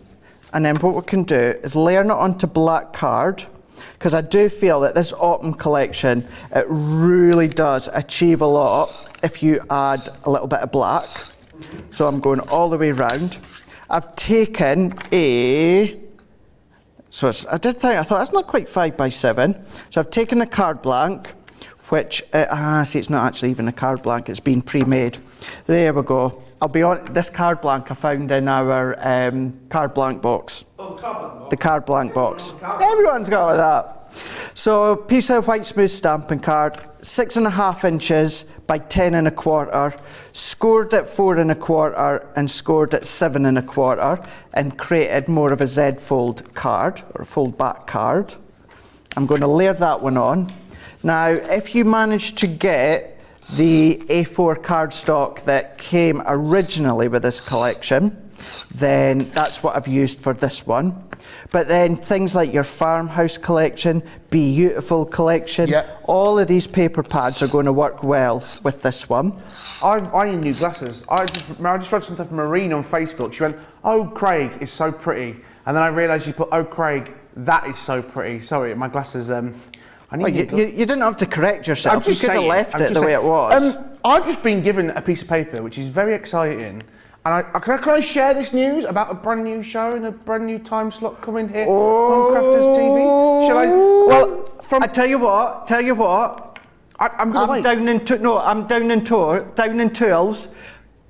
[SPEAKER 1] and then what we can do is layering it onto black card, because I do feel that this autumn collection, it really does achieve a lot if you add a little bit of black. So I'm going all the way round. I've taken I thought that's not quite 5 by 7. So I've taken a card blank, which, see, it's not actually even a card blank, it's been pre-made. There we go. I'll be on this card blank I found in our card blank box.
[SPEAKER 2] Oh, the card blank box.
[SPEAKER 1] The card blank box. Everyone's got that. So a piece of white smooth stamping card, 6.5 inches by 10 1/4, scored at 4 1/4 and scored at 7 1/4, and created more of a Z fold card, or a fold back card. I'm going to layer that one on. Now, if you manage to get the A4 cardstock that came originally with this collection, then that's what I've used for this one. But then things like your farmhouse collection, beautiful collection, all of these paper pads are going to work well with this one.
[SPEAKER 2] I need new glasses. I just read something from Marine on Facebook. She went, "Oh, Craig is so pretty," and then I realised you put, "Oh, Craig, that is so pretty." Sorry, my glasses. I need
[SPEAKER 1] you didn't have to correct yourself. You could have left it the way it was.
[SPEAKER 2] I've just been given a piece of paper, which is very exciting. And can I share this news about a brand new show and a brand new time slot coming here on Crafters TV? Shall I? Well,
[SPEAKER 1] I tell you what.
[SPEAKER 2] I'm down
[SPEAKER 1] in tools.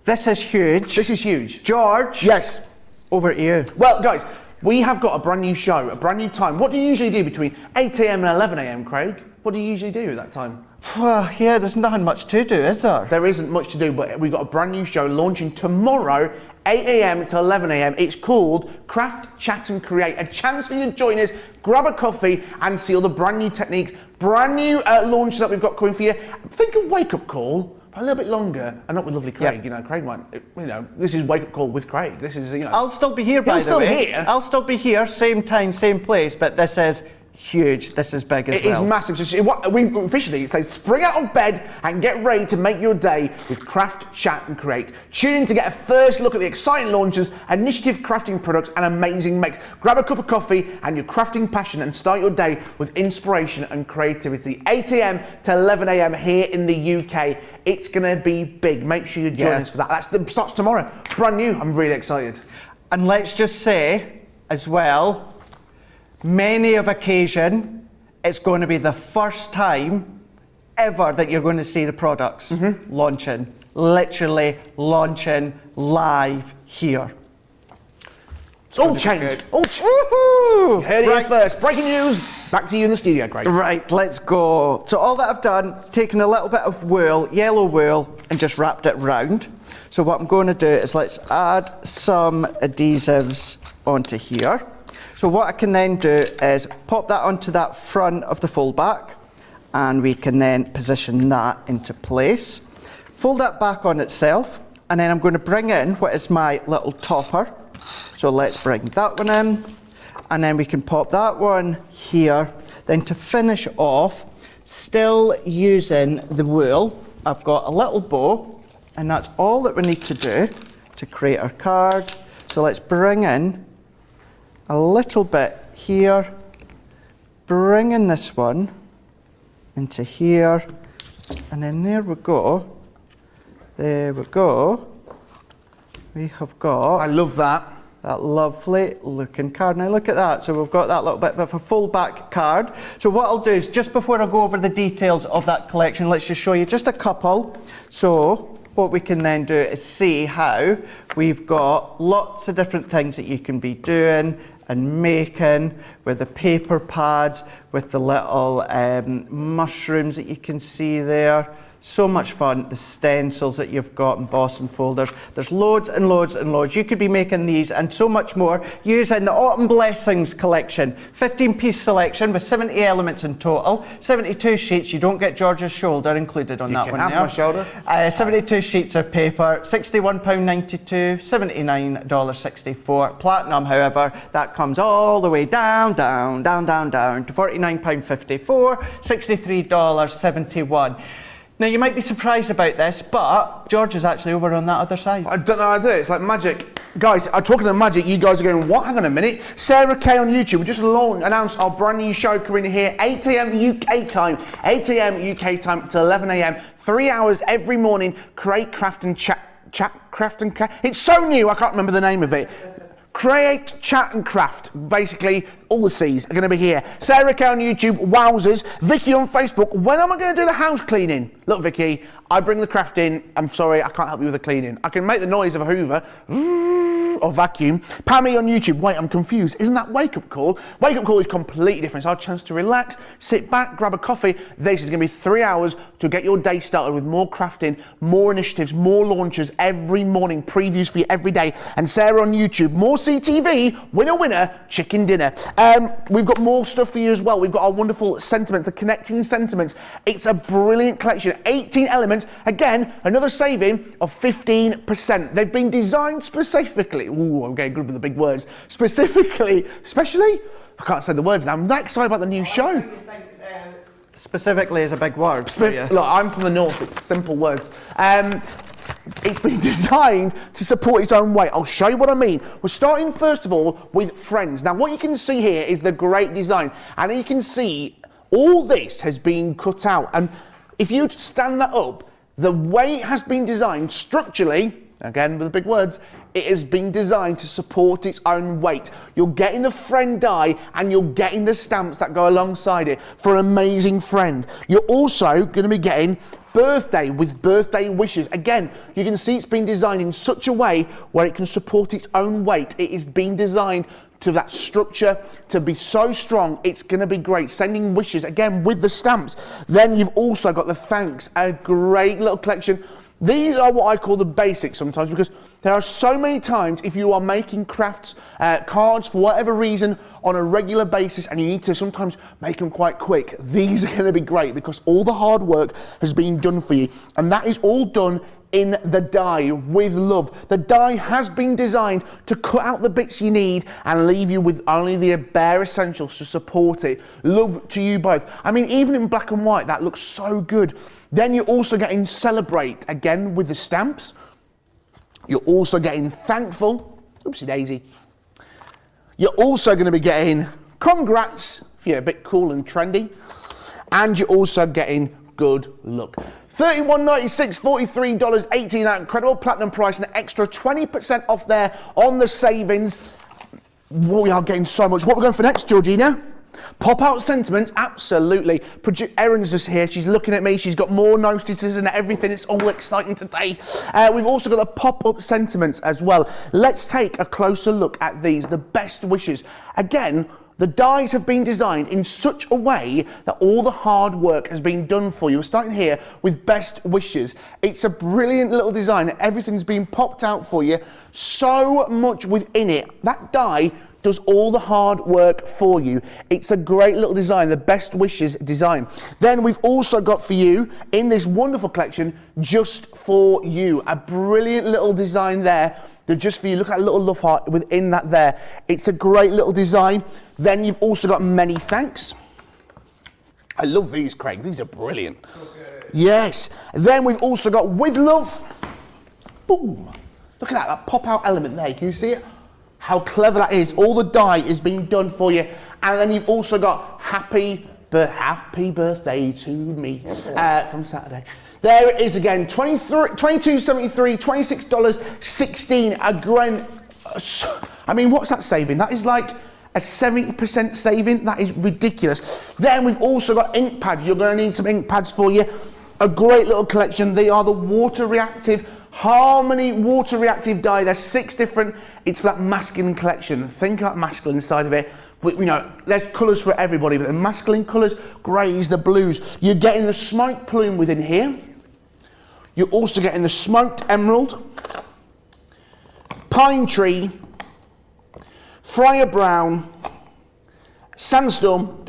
[SPEAKER 1] This is huge.
[SPEAKER 2] This is huge.
[SPEAKER 1] George.
[SPEAKER 2] Yes.
[SPEAKER 1] Over to you.
[SPEAKER 2] Well, guys, we have got a brand new show, a brand new time. What do you usually do between 8 a.m. and 11 a.m., Craig? What do you usually do at that time?
[SPEAKER 1] Well, yeah, there's nothing much to do, is there?
[SPEAKER 2] There isn't much to do, but we've got a brand new show launching tomorrow, 8 a.m. to 11 a.m. It's called Craft, Chat and Create. A chance for you to join us, grab a coffee and see all the brand new techniques, brand new launches that we've got coming for you. Think of Wake Up Call, a little bit longer, and not with lovely Craig. You know, Craig might, this is Wake Up Call with Craig. This is,
[SPEAKER 1] I'll still be here, by the way. I'll still be here, same time, same place, but this is huge. This is big as well.
[SPEAKER 2] It is massive. So officially, it says spring out of bed and get ready to make your day with Craft, Chat and Create. Tune in to get a first look at the exciting launches, initiative crafting products and amazing makes. Grab a cup of coffee and your crafting passion and start your day with inspiration and creativity. 8 a.m. to 11 a.m. here in the UK. It's going to be big. Make sure you join us for that. That starts tomorrow. Brand new. I'm really excited.
[SPEAKER 1] And let's just say as well, many of occasion, it's going to be the first time ever that you're going to see the products launching, literally launching live here.
[SPEAKER 2] It's all changed. All changed.
[SPEAKER 1] Woohoo!
[SPEAKER 2] Heard it here first. Breaking news. Back to you in the studio, Craig.
[SPEAKER 1] Right, let's go. So all that I've done, taken a little bit of wool, yellow wool, and just wrapped it round. So what I'm going to do is let's add some adhesives onto here. So what I can then do is pop that onto that front of the fold back, and we can then position that into place. Fold that back on itself, and then I'm going to bring in what is my little topper. So let's bring that one in, and then we can pop that one here. Then to finish off, still using the wool, I've got a little bow, and that's all that we need to do to create our card. So let's bring in a little bit here, bringing this one into here, and then there we go. There we go. We have got...
[SPEAKER 2] I love that.
[SPEAKER 1] That lovely looking card. Now look at that. So we've got that little bit of a fold back card. So what I'll do is, just before I go over the details of that collection, let's just show you just a couple. So what we can then do is see how we've got lots of different things that you can be doing and making with the paper pads, with the little mushrooms that you can see there. So much fun. The stencils that you've got, embossing folders. There's loads and loads and loads. You could be making these and so much more using the Autumn Blessings collection. 15-piece selection with 70 elements in total. 72 sheets. You don't get George's shoulder included on that one.
[SPEAKER 2] You can have my shoulder.
[SPEAKER 1] 72 sheets of paper. £61.92. $79.64. Platinum, however, that comes all the way down to £49.54. $63.71. Now, you might be surprised about this, but George is actually over on that other side.
[SPEAKER 2] I don't know how to do it. It's like magic. Guys, I'm talking to magic. You guys are going, what? Hang on a minute. Sarah Kay on YouTube. We just announced our brand new show coming here, 8 a.m. UK time. 8 a.m. UK time to 11 a.m. 3 hours every morning. Create, craft and craft. It's so new, I can't remember the name of it. Create, chat and craft. Basically, all the C's are going to be here. Sarah Kay on YouTube, wowzers. Vicky on Facebook. When am I going to do the house cleaning? Look, Vicky, I bring the craft in. I'm sorry, I can't help you with the cleaning. I can make the noise of a Hoover or vacuum. Pammy on YouTube. Wait, I'm confused. Isn't that Wake Up Call? Wake Up Call is completely different. It's our chance to relax, sit back, grab a coffee. This is going to be 3 hours to get your day started with more crafting, more initiatives, more launches every morning, previews for you every day. And Sarah on YouTube, more CTV, winner, chicken dinner. We've got more stuff for you as well. We've got our wonderful sentiments, the connecting sentiments. It's a brilliant collection, 18 elements. Again, another saving of 15%. They've been designed specifically. Ooh, I'm getting good with the big words. Especially, I can't say the words now. I'm that excited about the new show.
[SPEAKER 1] Specifically is a big word for you.
[SPEAKER 2] Look, I'm from the north. It's simple words. It's been designed to support its own weight. I'll show you what I mean. We're starting first of all with friends. Now what you can see here is the great design, and you can see all this has been cut out, and if you stand that up, the way it has been designed structurally, again with the big words, it has been designed to support its own weight. You're getting the friend die and you're getting the stamps that go alongside it for an amazing friend. You're also going to be getting birthday with birthday wishes. Again, you can see it's been designed in such a way where it can support its own weight. It is being designed to that structure to be so strong. It's going to be great. Sending wishes, again, with the stamps. Then you've also got the thanks, a great little collection. These are what I call the basics sometimes, because there are so many times if you are making crafts, cards for whatever reason on a regular basis and you need to sometimes make them quite quick, these are going to be great because all the hard work has been done for you, and that is all done in the die with love. The die has been designed to cut out the bits you need and leave you with only the bare essentials to support it. Love to you both. I mean, even in black and white, that looks so good. Then you're also getting celebrate, again with the stamps. You're also getting thankful. Oopsie daisy. You're also going to be getting congrats, if you're a bit cool and trendy. And you're also getting good luck. $31.96, $43.80, that incredible platinum price, and an extra 20% off there on the savings. We are getting so much. What we're going for next, Georgina? Pop-out sentiments, absolutely. Erin's just here, she's looking at me, she's got more notices and everything, it's all exciting today. We've also got the pop-up sentiments as well. Let's take a closer look at these, the best wishes. Again, the dies have been designed in such a way that all the hard work has been done for you. We're starting here with best wishes. It's a brilliant little design. Everything's been popped out for you. So much within it. That die does all the hard work for you. It's a great little design, the best wishes design. Then we've also got for you in this wonderful collection, just for you. A brilliant little design there. They're just for you. Look at that little love heart within that there. It's a great little design. Then you've also got many thanks. I love these, Craig. These are brilliant. Okay. Yes. Then we've also got with love. Boom. Look at that pop-out element there. Can you see it? How clever that is. All the die is being done for you. And then you've also got happy birthday to me from Saturday. There it is again, $22.73, $26.16 a grand. I mean, what's that saving? That is like a 70% saving. That is ridiculous. Then we've also got ink pads. You're going to need some ink pads for you. A great little collection. They are the water reactive Harmony water reactive dye. There's 6 different. It's for that masculine collection. Think about masculine side of it. You know, there's colours for everybody, but the masculine colours, greys, the blues. You're getting the smoked plume within here. You're also getting the smoked emerald, pine tree, friar brown, sandstorm,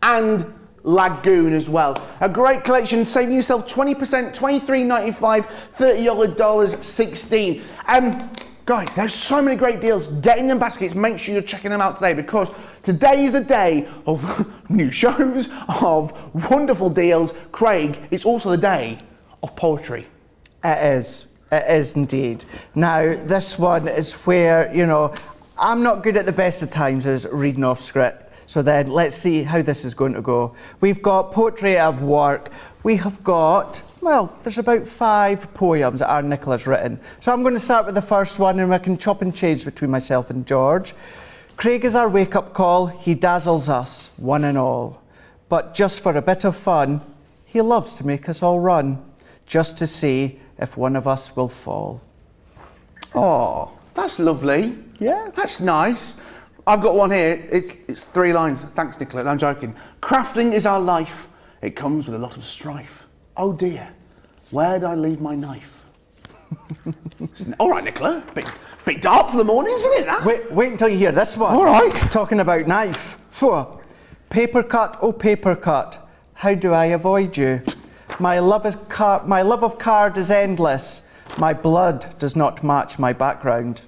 [SPEAKER 2] and lagoon as well. A great collection, saving yourself 20%, $23.95, $30.16. Guys, there's so many great deals. Get in them baskets. Make sure you're checking them out today, because today is the day of new shows, of wonderful deals. Craig, it's also the day of poetry.
[SPEAKER 1] It is. It is indeed. Now, this one is where, you know, I'm not good at the best of times as reading off script. So then let's see how this is going to go. We've got poetry of work. We have got, well, there's about 5 poems that our Nicola's written. So I'm going to start with the first one and we can chop and change between myself and George. Craig is our wake-up call. He dazzles us, one and all. But just for a bit of fun, he loves to make us all run, just to see if one of us will fall.
[SPEAKER 2] Oh, that's lovely.
[SPEAKER 1] Yeah.
[SPEAKER 2] That's nice. I've got one here. It's 3 lines. Thanks, Nicola. I'm joking. Crafting is our life. It comes with a lot of strife. Oh dear, where'd I leave my knife? All right, Nicola. Bit dark for the morning, isn't it? That?
[SPEAKER 1] Wait until you hear this one.
[SPEAKER 2] All right.
[SPEAKER 1] Talking about knife. Phew. Paper cut, oh paper cut. How do I avoid you? My love of card is endless. My blood does not match my background.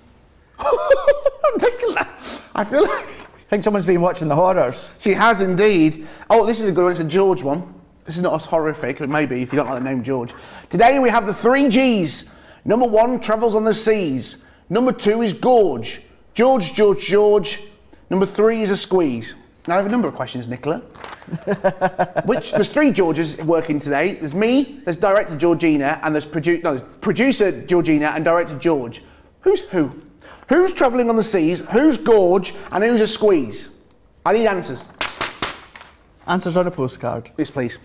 [SPEAKER 2] Nicola, I feel like...
[SPEAKER 1] I think someone's been watching the horrors.
[SPEAKER 2] She has indeed. Oh, this is a good one. It's a George one. This is not as horrific, but maybe if you don't like the name George. Today we have the 3 G's. Number 1, travels on the seas. Number 2 is gorge. George, George, George. Number 3 is a squeeze. Now I have a number of questions, Nicola. There's 3 Georges working today. There's me, there's director Georgina, and there's producer Georgina and director George. Who's who? Who's travelling on the seas, who's gorge, and who's a squeeze? I need answers.
[SPEAKER 1] Answers on a postcard.
[SPEAKER 2] Yes, please.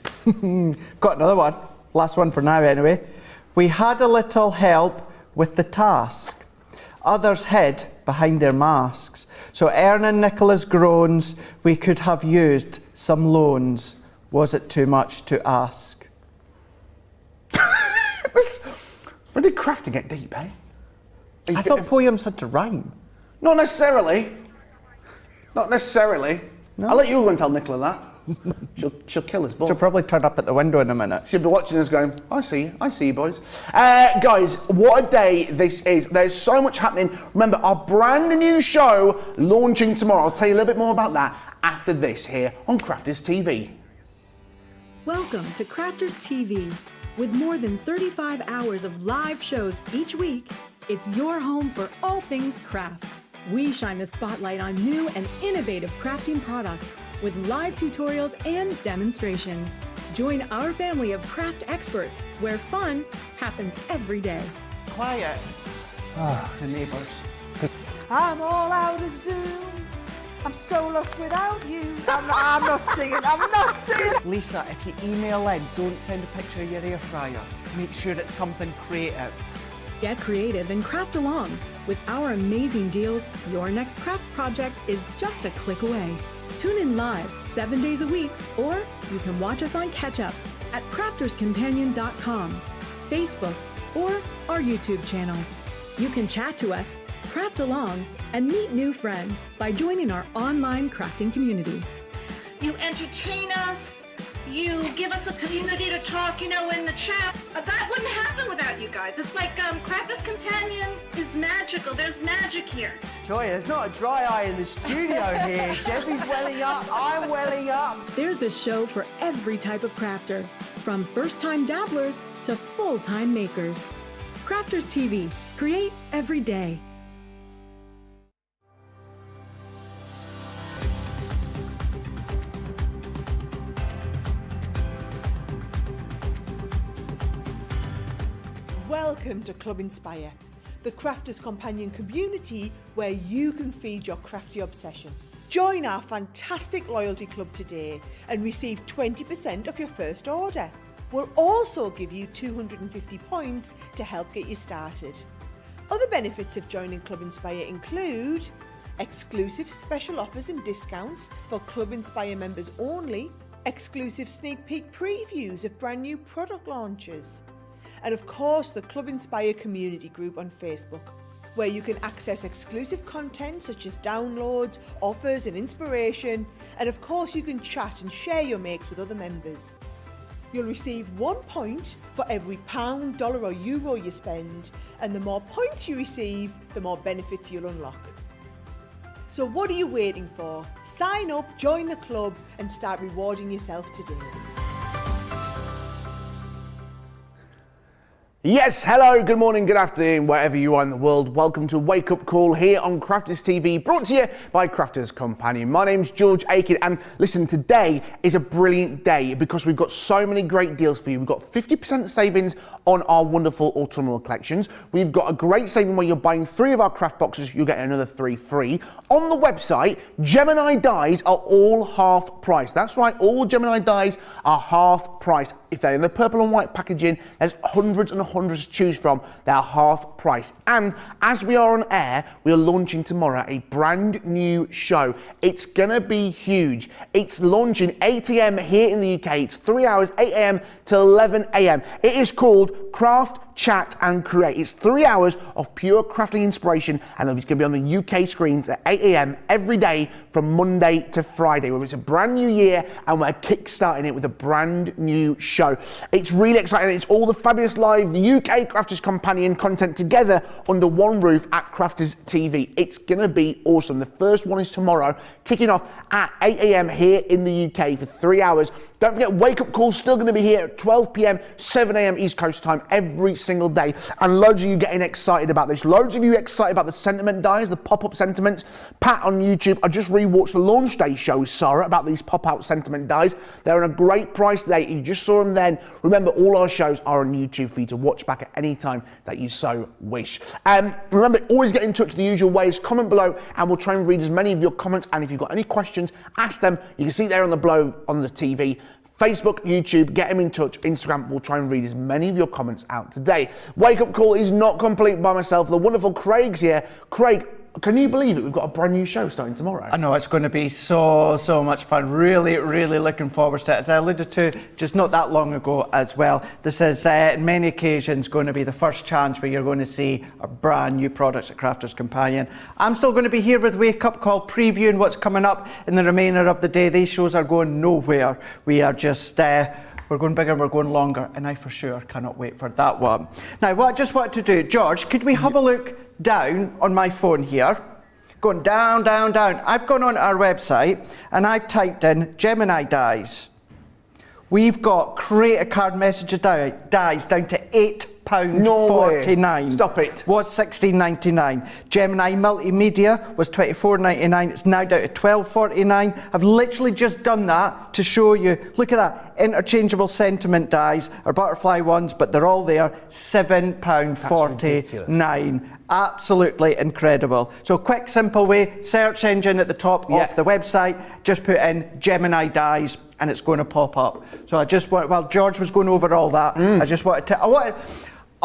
[SPEAKER 1] Got another one. Last one for now, anyway. We had a little help with the task. Others hid behind their masks. So earning Nicola's groans, we could have used some loans. Was it too much to ask?
[SPEAKER 2] When did crafting get deep, eh?
[SPEAKER 1] I thought poems had to rhyme.
[SPEAKER 2] Not necessarily. Not necessarily.
[SPEAKER 1] No?
[SPEAKER 2] I'll let you go and tell Nicola that. She'll kill us both.
[SPEAKER 1] She'll probably turn up at the window in a minute.
[SPEAKER 2] She'll be watching us going, I see you boys. Guys, what a day this is. There's so much happening. Remember, our brand new show launching tomorrow. I'll tell you a little bit more about that after this here on Crafters TV.
[SPEAKER 3] Welcome to Crafters TV. With more than 35 hours of live shows each week, it's your home for all things craft. We shine the spotlight on new and innovative crafting products with live tutorials and demonstrations. Join our family of craft experts where fun happens every day.
[SPEAKER 1] Quiet. The neighbours.
[SPEAKER 4] I'm all out of Zoom. I'm so lost without you. I'm not singing.
[SPEAKER 1] Lisa, if you email in, don't send a picture of your air fryer. Make sure it's something creative.
[SPEAKER 3] Get creative and craft along. With our amazing deals, your next craft project is just a click away. Tune in live 7 days a week, or you can watch us on Catch Up at crafterscompanion.com, Facebook, or our YouTube channels. You can chat to us, craft along, and meet new friends by joining our online crafting community.
[SPEAKER 5] You entertain us. You give us a community to talk, in the chat. That wouldn't happen without you guys. It's like Crafters Companion is magical. There's magic here.
[SPEAKER 4] Joy, there's not a dry eye in the studio here. Debbie's welling up. I'm welling up.
[SPEAKER 3] There's a show for every type of crafter, from first-time dabblers to full-time makers. Crafters TV. Create every day.
[SPEAKER 4] Welcome to Club Inspire, the Crafters Companion community where you can feed your crafty obsession. Join our fantastic loyalty club today and receive 20% off your first order. We'll also give you 250 points to help get you started. Other benefits of joining Club Inspire include exclusive special offers and discounts for Club Inspire members only, exclusive sneak peek previews of brand new product launches, and of course the Club Inspire community group on Facebook, where you can access exclusive content such as downloads, offers and inspiration, and of course you can chat and share your makes with other members. You'll receive 1 point for every £, dollar or euro you spend, and the more points you receive, the more benefits you'll unlock. So what are you waiting for? Sign up, join the club and start rewarding yourself today.
[SPEAKER 2] Yes, hello, good morning, good afternoon, wherever you are in the world. Welcome to Wake Up Call here on Crafters TV, brought to you by Crafters Companion. My name's George Akid, and listen, today is a brilliant day because we've got so many great deals for you. We've got 50% savings on our wonderful autumnal collections. We've got a great saving where you're buying 3 of our craft boxes, you'll get another 3 free. On the website, Gemini dies are all half price. That's right, all Gemini dies are half price. If they're in the purple and white packaging, there's hundreds and hundreds to choose from. They're half price. And as we are on air, we are launching tomorrow a brand new show. It's gonna be huge. It's launching 8 a.m. here in the UK. It's 3 hours, 8 a.m. to 11 a.m. It is called Craft, Chat and Create. It's 3 hours of pure crafting inspiration, and it's going to be on the UK screens at 8 a.m. every day from Monday to Friday. It's a brand new year, and we're kick-starting it with a brand new show. It's really exciting. It's all the fabulous live UK Crafters Companion content together under one roof at Crafters TV. It's going to be awesome. The first one is tomorrow, kicking off at 8 a.m. here in the UK for 3 hours. Don't forget, Wake Up Call's still going to be here at 12 p.m, 7 a.m. East Coast time every single day. And loads of you getting excited about this. Loads of you excited about the sentiment dies, the pop-up sentiments. Pat on YouTube, I just rewatched the launch day show with Sarah about these pop-out sentiment dies. They're at a great price today. You just saw them then. Remember, all our shows are on YouTube for you to watch back at any time that you so wish. Remember, always get in touch the usual ways. Comment below and we'll try and read as many of your comments. And if you've got any questions, ask them. You can see there on the below on the TV. Facebook, YouTube, get them in touch. Instagram, we'll try and read as many of your comments out today. Wake Up Call is not complete by myself. The wonderful Craig's here. Craig, can you believe it? We've got a brand new show starting tomorrow.
[SPEAKER 1] I know, it's going to be so much fun. Really looking forward to it. As I alluded to just not that long ago as well, this is in many occasions going to be the first chance where you're going to see a brand new products at Crafters Companion. I'm still going to be here with Wake Up Call, previewing what's coming up in the remainder of the day. These shows are going nowhere. We are just we're going bigger, we're going longer, and I for sure cannot wait for that one. Now, what I just wanted to do, George, could we have a look down on my phone here? Going down. I've gone on our website and I've typed in Gemini dies. We've got create a card message dies down to £8.49.
[SPEAKER 2] Stop it.
[SPEAKER 1] Was $16.99. Gemini Multimedia was $24.99. It's now down to $12.49. I've literally just done that to show you. Look at that. Interchangeable sentiment dies are butterfly ones, but they're all there. £7.49. Absolutely incredible. So quick, simple way. Search engine at the top of the website. Just put in Gemini dies and it's going to pop up. So I just want, while George was going over all that, I just wanted to, I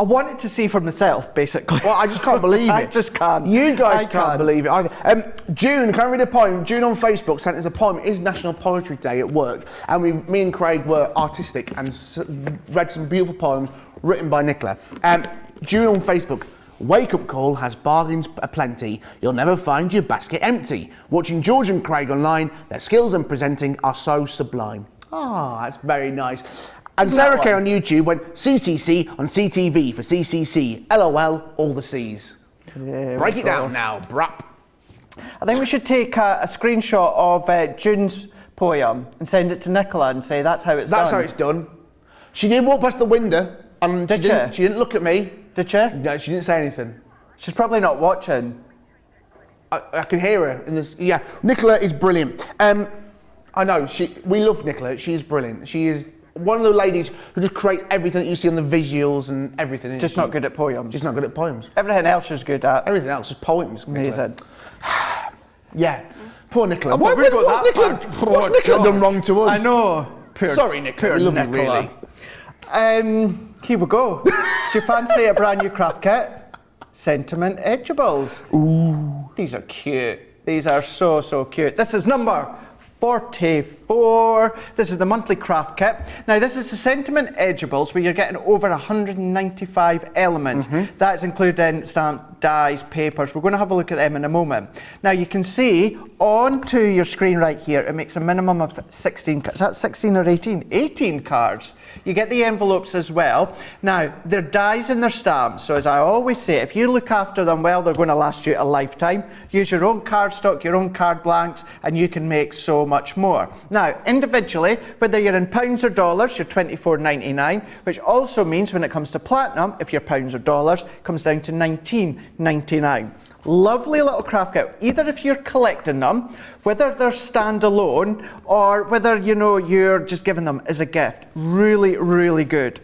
[SPEAKER 1] wanted to see for myself, basically.
[SPEAKER 2] Well, I just can't believe it.
[SPEAKER 1] I just can't.
[SPEAKER 2] You guys can't believe it either. June, can I read a poem? June on Facebook sent us a poem. It is National Poetry Day at work, and me and Craig were artistic and read some beautiful poems written by Nicola. June on Facebook. Wake Up Call has bargains aplenty. You'll never find your basket empty. Watching George and Craig online, their skills in presenting are so sublime. Ah, that's very nice. And Sarah Kay on YouTube went CCC on CTV for CCC. LOL, all the C's. Break it down now, brap.
[SPEAKER 1] I think we should take a screenshot of June's poem and send it to Nicola and say that's how it's done.
[SPEAKER 2] That's how it's done. She did walk past the window and she didn't look at me.
[SPEAKER 1] Did she?
[SPEAKER 2] No, she didn't say anything.
[SPEAKER 1] She's probably not watching.
[SPEAKER 2] I can hear her in this. Yeah, Nicola is brilliant. I know, we love Nicola. She is brilliant. She is one of the ladies who just creates everything that you see on the visuals and everything.
[SPEAKER 1] Just not good at poems.
[SPEAKER 2] She's not good at poems.
[SPEAKER 1] Everything else she's good at.
[SPEAKER 2] Everything else is poems.
[SPEAKER 1] Amazing.
[SPEAKER 2] Yeah. Poor Nicola.
[SPEAKER 1] What's
[SPEAKER 2] Nicola done wrong to us?
[SPEAKER 1] I know.
[SPEAKER 2] Sorry, Nicola. We love you, really.
[SPEAKER 1] Here we go. Do you fancy a brand new craft kit? Sentiment Edgeables. Ooh. These are cute. These are so cute. This is number 44. This is the monthly craft kit. Now, this is the Sentiment Edgeables where you're getting over 195 elements. That is including stamps, dies, papers. We're going to have a look at them in a moment. Now you can see onto your screen right here, it makes a minimum of 16, is that 16 or 18? 18 cards. You get the envelopes as well. Now, they're dies and they're stamps, so as I always say, if you look after them well, they're going to last you a lifetime. Use your own cardstock, your own card blanks, and you can make so much more. Now, individually, whether you're in pounds or dollars, you're $24.99, which also means when it comes to platinum, if you're pounds or dollars, it comes down to $19.99. Lovely little craft kit, either if you're collecting them, whether they're standalone, or whether, you know, you're just giving them as a gift. Really, really good.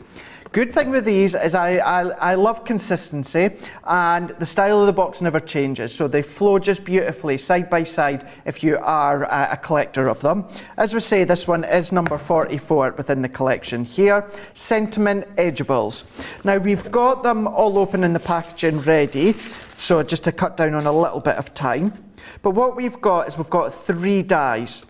[SPEAKER 1] Good thing with these is I love consistency, and the style of the box never changes, so they flow just beautifully side by side if you are a collector of them. As we say, this one is number 44 within the collection here. Sentiment Edgeables. Now we've got them all open in the packaging ready, so just to cut down on a little bit of time. But what we've got is we've got 3 dies.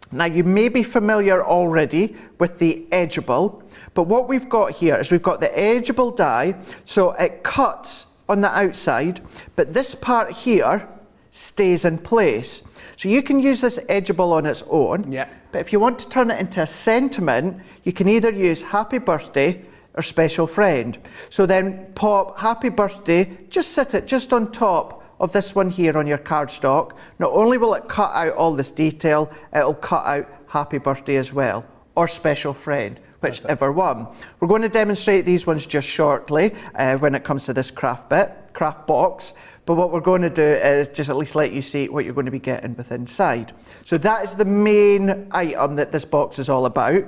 [SPEAKER 1] Now you may be familiar already with the edgeable, but what we've got here is we've got the edgeable die, so it cuts on the outside, but this part here stays in place. So you can use this edgeable on its own, but if you want to turn it into a sentiment, you can either use happy birthday or special friend. So then pop happy birthday, just sit it just on top of this one here on your cardstock. Not only will it cut out all this detail, it'll cut out happy birthday as well, or special friend, whichever one. We're going to demonstrate these ones just shortly when it comes to this craft box. But what we're going to do is just at least let you see what you're going to be getting with inside. So that is the main item that this box is all about.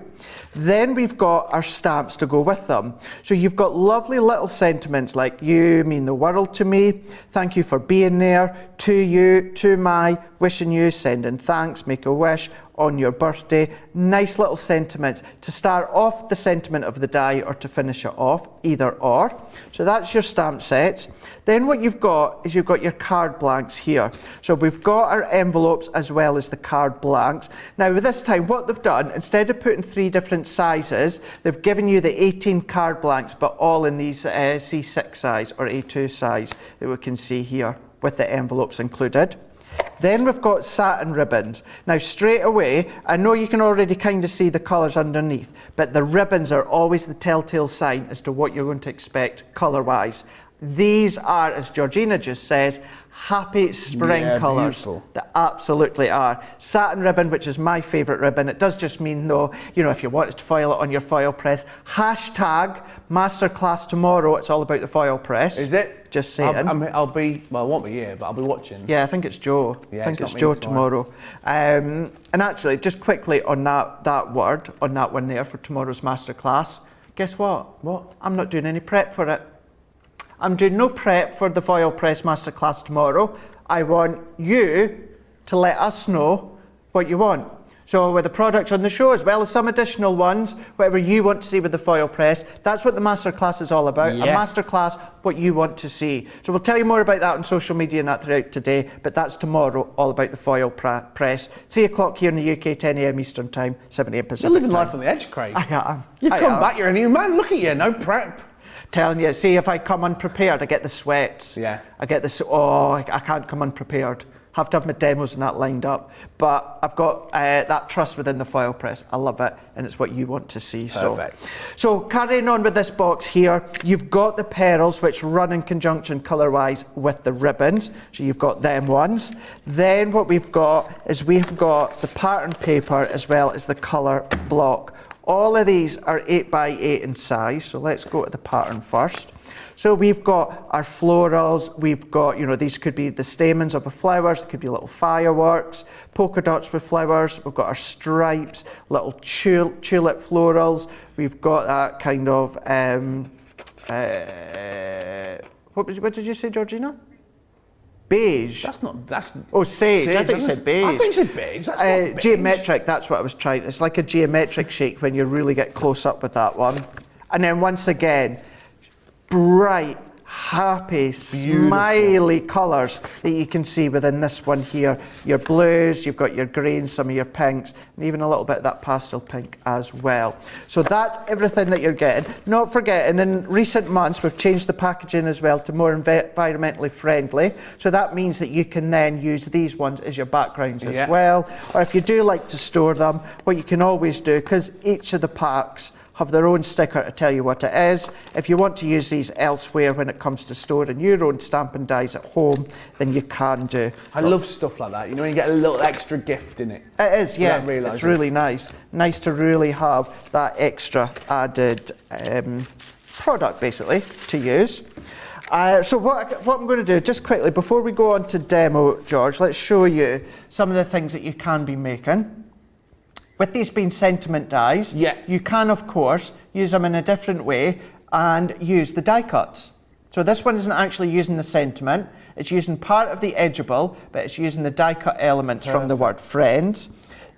[SPEAKER 1] Then we've got our stamps to go with them. So you've got lovely little sentiments like you mean the world to me, thank you for being there, to you, to my, wishing you, sending thanks, make a wish, on your birthday. Nice little sentiments to start off the sentiment of the die or to finish it off, either or. So that's your stamp sets. Then what you've got is you've got your card blanks here. So we've got our envelopes as well as the card blanks. Now with this time, what they've done, instead of putting 3 different sizes, they've given you the 18 card blanks, but all in these C6 size or A2 size that we can see here with the envelopes included. Then we've got satin ribbons. Now straight away, I know you can already kind of see the colours underneath, but the ribbons are always the telltale sign as to what you're going to expect colour-wise. These are, as Georgina just says, happy spring colours. They absolutely are. Satin ribbon, which is my favourite ribbon. It does just mean though, you know, if you wanted to foil it on your foil press, hashtag masterclass tomorrow, it's all about the foil press.
[SPEAKER 2] Is it?
[SPEAKER 1] Just saying.
[SPEAKER 2] I'll be, well I won't be here, but I'll be watching.
[SPEAKER 1] Yeah, I think it's Joe.
[SPEAKER 2] Yeah,
[SPEAKER 1] I think it's Joe tomorrow. And actually, just quickly on that word, on that one there for tomorrow's masterclass, guess what?
[SPEAKER 2] What?
[SPEAKER 1] I'm not doing any prep for it. I'm doing no prep for the foil press masterclass tomorrow. I want you to let us know what you want. So with the products on the show, as well as some additional ones, whatever you want to see with the foil press, that's what the masterclass is all about. A masterclass, what you want to see. So we'll tell you more about that on social media and that throughout today, but that's tomorrow, all about the foil press. 3 o'clock here in the UK, 10 a.m. Eastern Time, 7 a.m. Pacific
[SPEAKER 2] You're living
[SPEAKER 1] time.
[SPEAKER 2] life on the edge, Craig.
[SPEAKER 1] I am.
[SPEAKER 2] You've come back, you're a new man. Look at you, no prep.
[SPEAKER 1] Telling you, see, if I come unprepared, I get the sweats.
[SPEAKER 2] Yeah.
[SPEAKER 1] I get this, I can't come unprepared. Have to have my demos and that lined up. But I've got that trust within the foil press. I love it, and it's what you want to see.
[SPEAKER 2] Perfect.
[SPEAKER 1] So carrying on with this box here, you've got the pearls, which run in conjunction colour-wise with the ribbons. So you've got them ones. Then what we've got is we've got the pattern paper as well as the colour block. All of these are 8 by 8 in size, so let's go to the pattern first. So we've got our florals, we've got, you know, these could be the stamens of the flowers, it could be little fireworks, polka dots with flowers, we've got our stripes, little tulip florals, we've got that kind of, what did you say, Georgina? Beige.
[SPEAKER 2] That's
[SPEAKER 1] oh, sage. I think you said beige.
[SPEAKER 2] I think you said beige. That's not beige.
[SPEAKER 1] Geometric, that's what I was trying. It's like a geometric shake when you really get close up with that one. And then once again, bright, happy, smiley colours that you can see within this one here. Your blues, you've got your greens, some of your pinks, and even a little bit of that pastel pink as well. So that's everything that you're getting. Not forgetting, in recent months, we've changed the packaging as well to more environmentally friendly. So that means that you can then use these ones as your backgrounds as well. Or if you do like to store them, what you can always do, because each of the packs have their own sticker to tell you what it is. If you want to use these elsewhere when it comes to storing your own stamping dies at home, then you can do.
[SPEAKER 2] I love stuff like that. You know, when you get a little extra gift in it.
[SPEAKER 1] It is, yeah. It's really nice. Nice to really have that extra added product, basically, to use. So what I'm going to do, just quickly, before we go on to demo, George, let's show you some of the things that you can be making. With these being sentiment dies, you can, of course, use them in a different way and use the die cuts. So this one isn't actually using the sentiment, it's using part of the edgeable, but it's using the die cut elements from the word friends.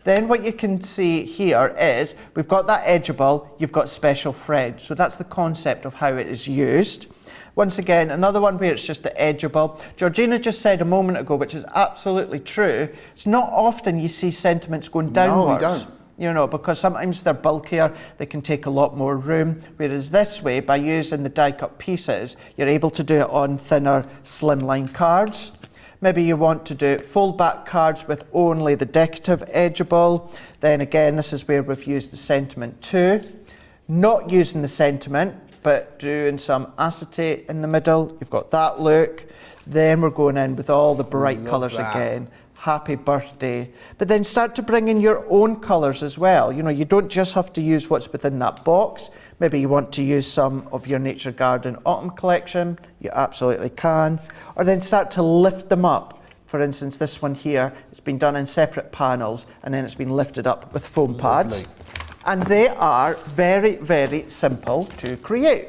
[SPEAKER 1] Then what you can see here is, we've got that edgeable, you've got special friends. So that's the concept of how it is used. Once again, another one where it's just the edgeable. Georgina just said a moment ago, which is absolutely true, it's not often you see sentiments going downwards.
[SPEAKER 2] No, you don't.
[SPEAKER 1] You know, because sometimes they're bulkier, they can take a lot more room. Whereas this way, by using the die cut pieces, you're able to do it on thinner, slimline cards. Maybe you want to do fold back cards with only the decorative edgeable. Then again, this is where we've used the sentiment too. Not using the sentiment, but doing some acetate in the middle. You've got that look. Then we're going in with all the bright colours again. Happy birthday. But then start to bring in your own colours as well. You know, you don't just have to use what's within that box. Maybe you want to use some of your Nature Garden Autumn collection. You absolutely can. Or then start to lift them up. For instance, this one here, it's been done in separate panels and then it's been lifted up with foam pads. And they are very, very simple to create.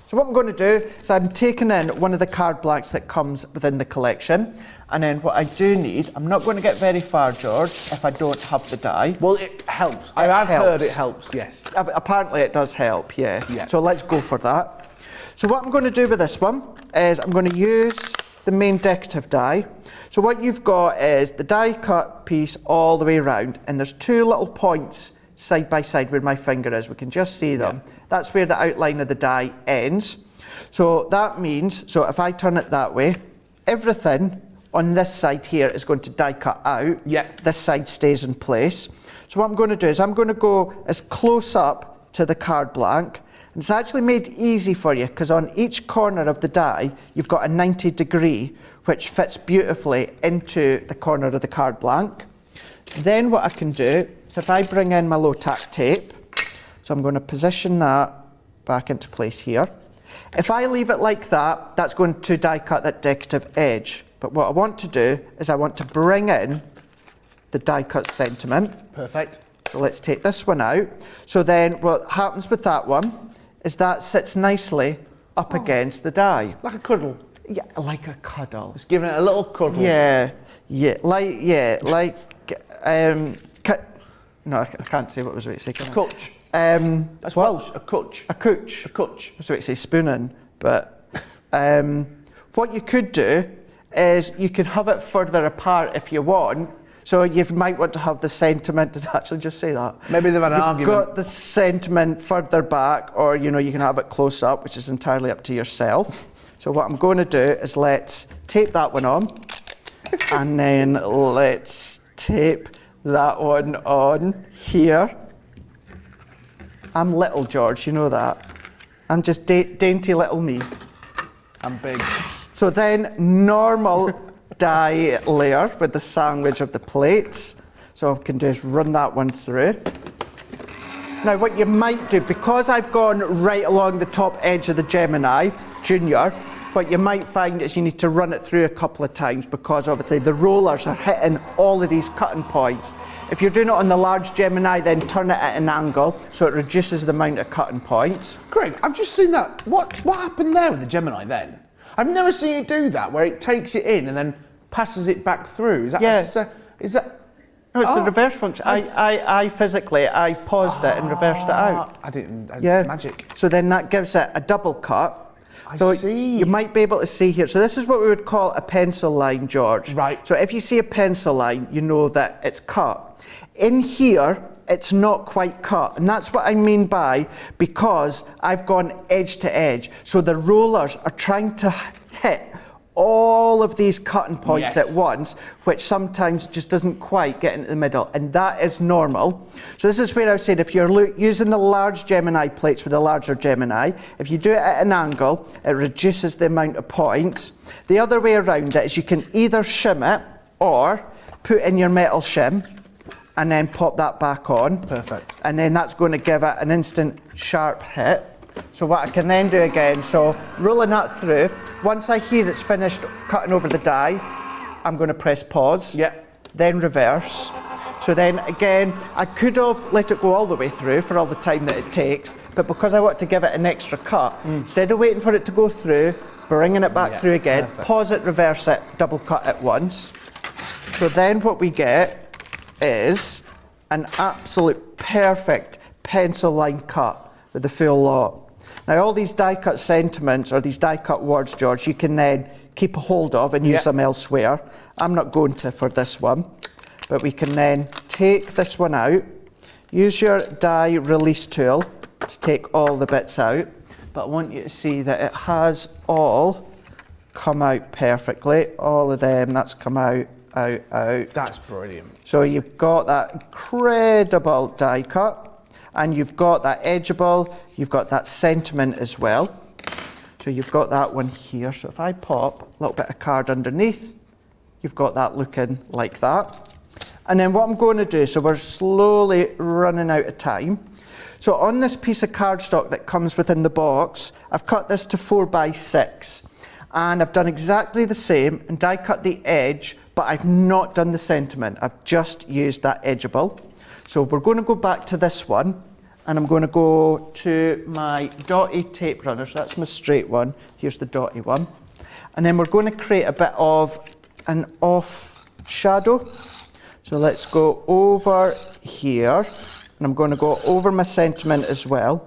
[SPEAKER 1] So what I'm going to do is I'm taking in one of the card blanks that comes within the collection. And then what I do need, I'm not going to get very far, George, if I don't have the die.
[SPEAKER 2] Well, it helps. I've heard it helps, yes.
[SPEAKER 1] Apparently it does help, yeah. So let's go for that. So what I'm going to do with this one is I'm going to use the main decorative die. So what you've got is the die cut piece all the way around, and there's two little points side by side where my finger is. We can just see them. That's where the outline of the die ends. So that means, so if I turn it that way, everything on this side here is going to die cut out. This side stays in place. So what I'm going to do is I'm going to go as close up to the card blank. And it's actually made easy for you because on each corner of the die, you've got a 90-degree, which fits beautifully into the corner of the card blank. Then what I can do is if I bring in my low tack tape, so I'm going to position that back into place here. If I leave it like that, that's going to die cut that decorative edge. But what I want to do is I want to bring in the die cut sentiment.
[SPEAKER 2] Perfect.
[SPEAKER 1] So let's take this one out. So then what happens with that one is that sits nicely up against the die.
[SPEAKER 2] Like a cuddle.
[SPEAKER 1] Yeah, like a cuddle.
[SPEAKER 2] It's giving it a little cuddle.
[SPEAKER 1] No, I can't say what I was about to say.
[SPEAKER 2] Cooch. That's Welsh. A cooch.
[SPEAKER 1] A cooch.
[SPEAKER 2] A cooch.
[SPEAKER 1] I was about to say spooning, but what you could do is you could have it further apart if you want. So you might want to have the sentiment, did I actually just say that?
[SPEAKER 2] Maybe they've had an argument.
[SPEAKER 1] You've got the sentiment further back, or you know, you can have it close up, which is entirely up to yourself. So what I'm going to do is let's tape that one on, and then let's tape that one on here. I'm little, George, you know that. I'm just dainty little me.
[SPEAKER 2] I'm big.
[SPEAKER 1] So then normal die layer with the sandwich of the plates. So what I can do is run that one through. Now what you might do, because I've gone right along the top edge of the Gemini Junior, what you might find is you need to run it through a couple of times because obviously the rollers are hitting all of these cutting points. If you're doing it on the large Gemini, then turn it at an angle so it reduces the amount of cutting points.
[SPEAKER 2] Craig, I've just seen that. What happened there with the Gemini then? I've never seen it do that, where it takes it in and then passes it back through. Is that? Is that?
[SPEAKER 1] No, it's the reverse function. I physically paused it and reversed it out.
[SPEAKER 2] I didn't.
[SPEAKER 1] Yeah.
[SPEAKER 2] Magic.
[SPEAKER 1] So then that gives it a double cut. So
[SPEAKER 2] see.
[SPEAKER 1] you might be able to see here. So this is what we would call a pencil line, George.
[SPEAKER 2] Right.
[SPEAKER 1] So if you see a pencil line, you know that it's cut. In here, it's not quite cut. And that's what I mean by, because I've gone edge to edge. So the rollers are trying to hit all of these cutting points at once, which sometimes just doesn't quite get into the middle, and that is normal. So this is where I was saying, if you're using the large Gemini plates with a larger Gemini, if you do it at an angle, it reduces the amount of points. The other way around it is you can either shim it or put in your metal shim and then pop that back on.
[SPEAKER 2] Perfect.
[SPEAKER 1] And then that's going to give it an instant sharp hit. So what I can then do again, so rolling that through, once I hear it's finished cutting over the die, I'm going to press pause, then reverse. So then again, I could have let it go all the way through for all the time that it takes, but because I want to give it an extra cut, instead of waiting for it to go through, bringing it back through again, pause it, reverse it, double cut it once. So then what we get is an absolute perfect pencil line cut with the full lot. Now all these die cut sentiments or these die cut words, George, you can then keep a hold of and use them elsewhere. I'm not going to for this one, but we can then take this one out, use your die release tool to take all the bits out, but I want you to see that it has all come out perfectly, all of them, that's come out, out.
[SPEAKER 2] That's brilliant.
[SPEAKER 1] So you've got that incredible die cut, and you've got that edgeable, you've got that sentiment as well. So you've got that one here. So if I pop a little bit of card underneath, you've got that looking like that. And then what I'm going to do, so we're slowly running out of time. So on this piece of cardstock that comes within the box, I've cut this to 4x6. And I've done exactly the same and die cut the edge, but I've not done the sentiment. I've just used that edgeable. So we're going to go back to this one, and I'm going to go to my dotty tape runner. So that's my straight one. Here's the dotty one. And then we're going to create a bit of an off shadow. So let's go over here, and I'm going to go over my sentiment as well.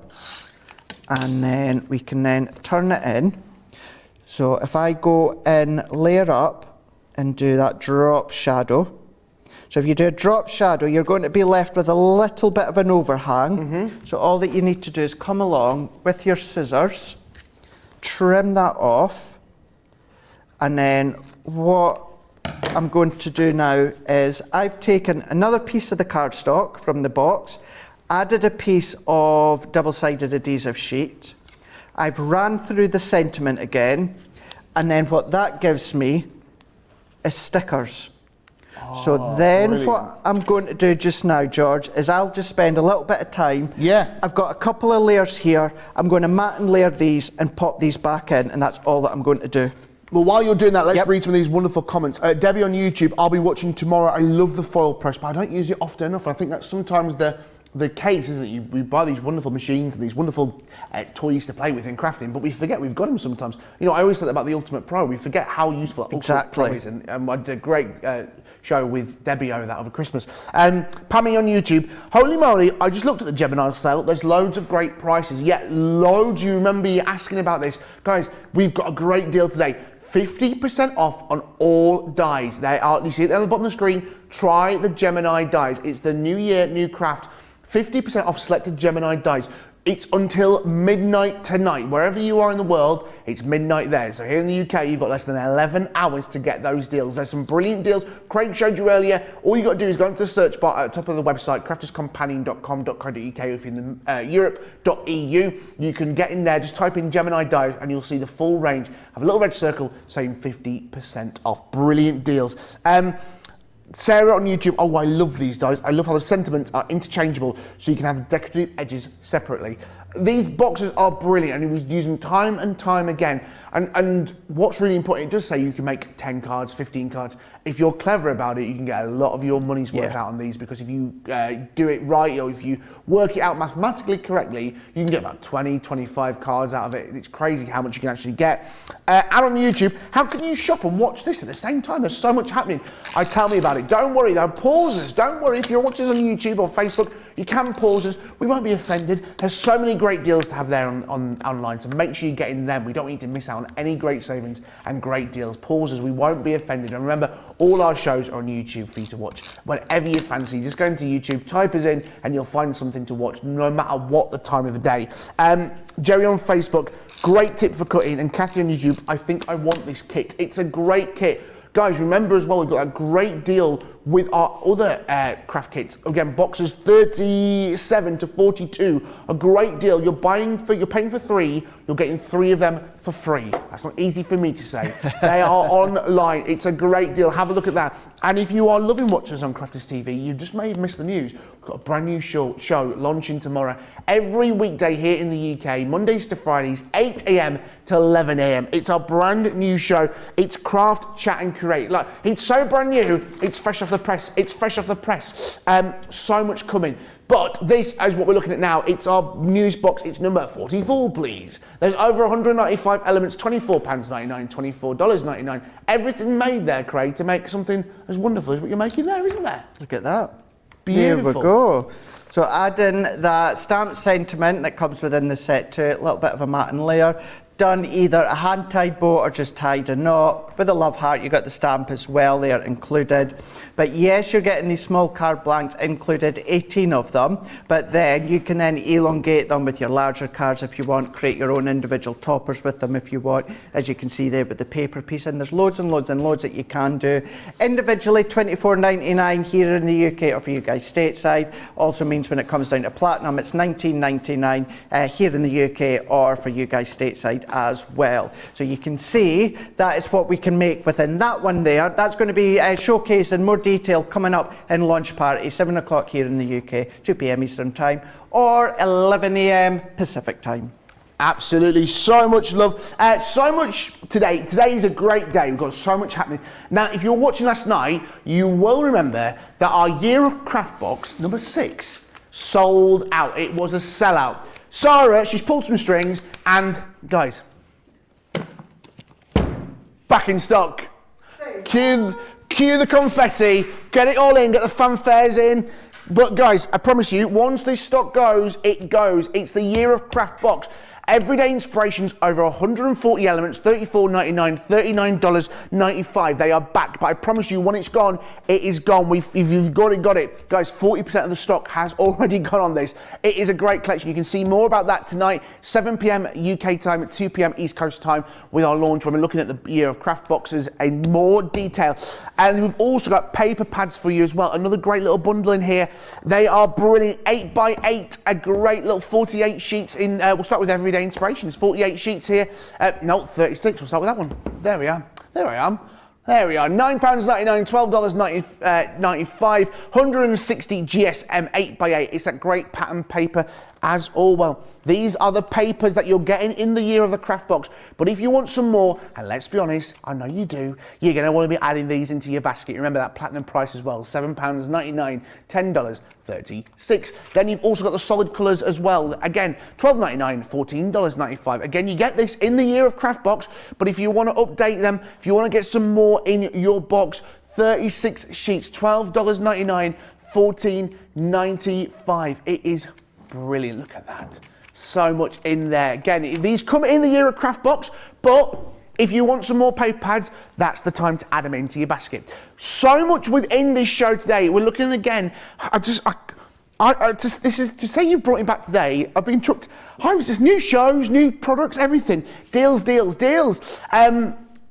[SPEAKER 1] And then we can then turn it in. So if I go in, layer up, and do that drop shadow. So if you do a drop shadow, you're going to be left with a little bit of an overhang. So all that you need to do is come along with your scissors, trim that off, and then what I'm going to do now is I've taken another piece of the cardstock from the box, added a piece of double-sided adhesive sheet. I've ran through the sentiment again, and then what that gives me is stickers. So then
[SPEAKER 2] brilliant.
[SPEAKER 1] what I'm going to do just now, George, is I'll just spend a little bit of time. I've got a couple of layers here. I'm going to mat and layer these and pop these back in, and that's all that I'm going to do.
[SPEAKER 2] Well, while you're doing that, let's read some of these wonderful comments. Debbie on YouTube, I'll be watching tomorrow. I love the foil press, but I don't use it often enough. I think that's sometimes the case, isn't it? We buy these wonderful machines and these wonderful toys to play with in crafting, but we forget we've got them sometimes. You know, I always say that about the Ultimate Pro. We forget how useful Ultimate Pro is, and I did a great show with Debbie over that over Christmas. Pammy on YouTube, holy moly, I just looked at the Gemini sale. There's loads of great prices. Loads. You remember you asking about this. Guys, we've got a great deal today. 50% off on all dies. They are, you see it there on the bottom of the screen. Try the Gemini dies. It's the new year, new craft. 50% off selected Gemini dies. It's until midnight tonight. Wherever you are in the world, it's midnight there. So here in the UK, you've got less than 11 hours to get those deals. There's some brilliant deals. Craig showed you earlier. All you got to do is go into the search bar at the top of the website, crafterscompanion.com.co.uk, or if you're in Europe.eu, you can get in there, just type in Gemini dies, and you'll see the full range. Have a little red circle saying 50% off. Brilliant deals. Sarah on YouTube, oh, I love these dies. I love how the sentiments are interchangeable, so you can have the decorative edges separately. These boxes are brilliant, and we use them time and time again. And what's really important, it does say you can make 10 cards, 15 cards. If you're clever about it, you can get a lot of your money's worth out on these, because if you do it right, or if you work it out mathematically correctly, you can get about 20, 25 cards out of it. It's crazy how much you can actually get. And on YouTube, how can you shop and watch this at the same time? There's so much happening. Tell me about it. Don't worry, there are pauses. Don't worry, if you're watching this on YouTube or Facebook, you can pause us. We won't be offended. There's so many great deals to have there online, so make sure you get in them. We don't need to miss out on any great savings and great deals. Pause us. We won't be offended. And remember, all our shows are on YouTube for you to watch whenever you fancy. Just go into YouTube, type us in, and you'll find something to watch no matter what the time of the day. Jerry on Facebook, great tip for cutting, and Kathy on YouTube, I think I want this kit. It's a great kit. Guys, remember as well, we've got a great deal with our other craft kits. Again, boxes 37 to 42, a great deal. You're paying for 3, you're getting 3 of them for free. That's not easy for me to say. They are online. It's a great deal. Have a look at that. And if you are loving watching us on Crafters TV, you just may have missed the news. We've got a brand new show launching tomorrow. Every weekday here in the UK, Mondays to Fridays, 8 a.m. to 11 a.m. It's our brand new show. It's Craft, Chat and Create. Like, it's so brand new, it's fresh off the press. It's fresh off the press. So much coming. But this is what we're looking at now. It's our news box. It's number 44, please. There's over 195 elements, £24.99, $24.99. Everything made there, Craig, to make something as wonderful as what you're making there, isn't there?
[SPEAKER 1] Look at that.
[SPEAKER 2] Beautiful.
[SPEAKER 1] There we go. So add in that stamped sentiment that comes within the set to it, a little bit of a matte and layer. Done either a hand-tied bow or just tied a knot. With a love heart, you got the stamp as well there included. But yes, you're getting these small card blanks included, 18 of them. But then you can then elongate them with your larger cards if you want, create your own individual toppers with them if you want. As you can see there with the paper piece, and there's loads and loads and loads that you can do. Individually, $24.99 here in the UK, or for you guys stateside. Also means when it comes down to platinum, it's $19.99 here in the UK, or for you guys stateside as well. So you can see that is what we can make within that one there. That's going to be showcased in more detail coming up in launch party, 7 o'clock here in the UK, 2 p.m. Eastern time, or 11 a.m. Pacific time.
[SPEAKER 2] Absolutely, so much love, so much today. Today is a great day. We've got so much happening. Now, if you were watching last night, you will remember that our Year of Craft box, number 6, sold out. It was a sellout. Sarah, she's pulled some strings, and guys, back in stock. Cue the confetti, get it all in, get the fanfares in. But guys, I promise you, once this stock goes, it goes. It's the Year of Craft box. Everyday inspirations, over 140 elements, $34.99, $39.95. They are back, but I promise you, when it's gone, it is gone. If you've got it. Guys, 40% of the stock has already gone on this. It is a great collection. You can see more about that tonight, 7 p.m. UK time, 2 p.m. East Coast time, with our launch when we're looking at the Year of Craft boxes in more detail. And we've also got paper pads for you as well. Another great little bundle in here. They are brilliant, 8x8, a great little 48 sheets in. We'll start with Everyday Inspirations, 48 sheets here. No, 36, we'll start with that one. There we are. There I am. There we are, £9.99, $12.95, 160 GSM 8x8. It's that great pattern paper as all well. These are the papers that you're getting in the Year of the Craft box. But if you want some more, and let's be honest, I know you do, you're going to want to be adding these into your basket. Remember that platinum price as well, £7.99, $10.36. Then you've also got the solid colours as well. Again, $12.99, $14.95. Again, you get this in the Year of Craft box, but if you want to update them, if you want to get some more in your box, 36 sheets, $12.99, $14.95. It is brilliant. Look at that. So much in there. Again, these come in the Year of Craft box, but if you want some more paper pads, that's the time to add them into your basket. So much within this show today. We're looking again. This is to say you've brought him back today. I've been chucked. New shows, new products, everything. Deals.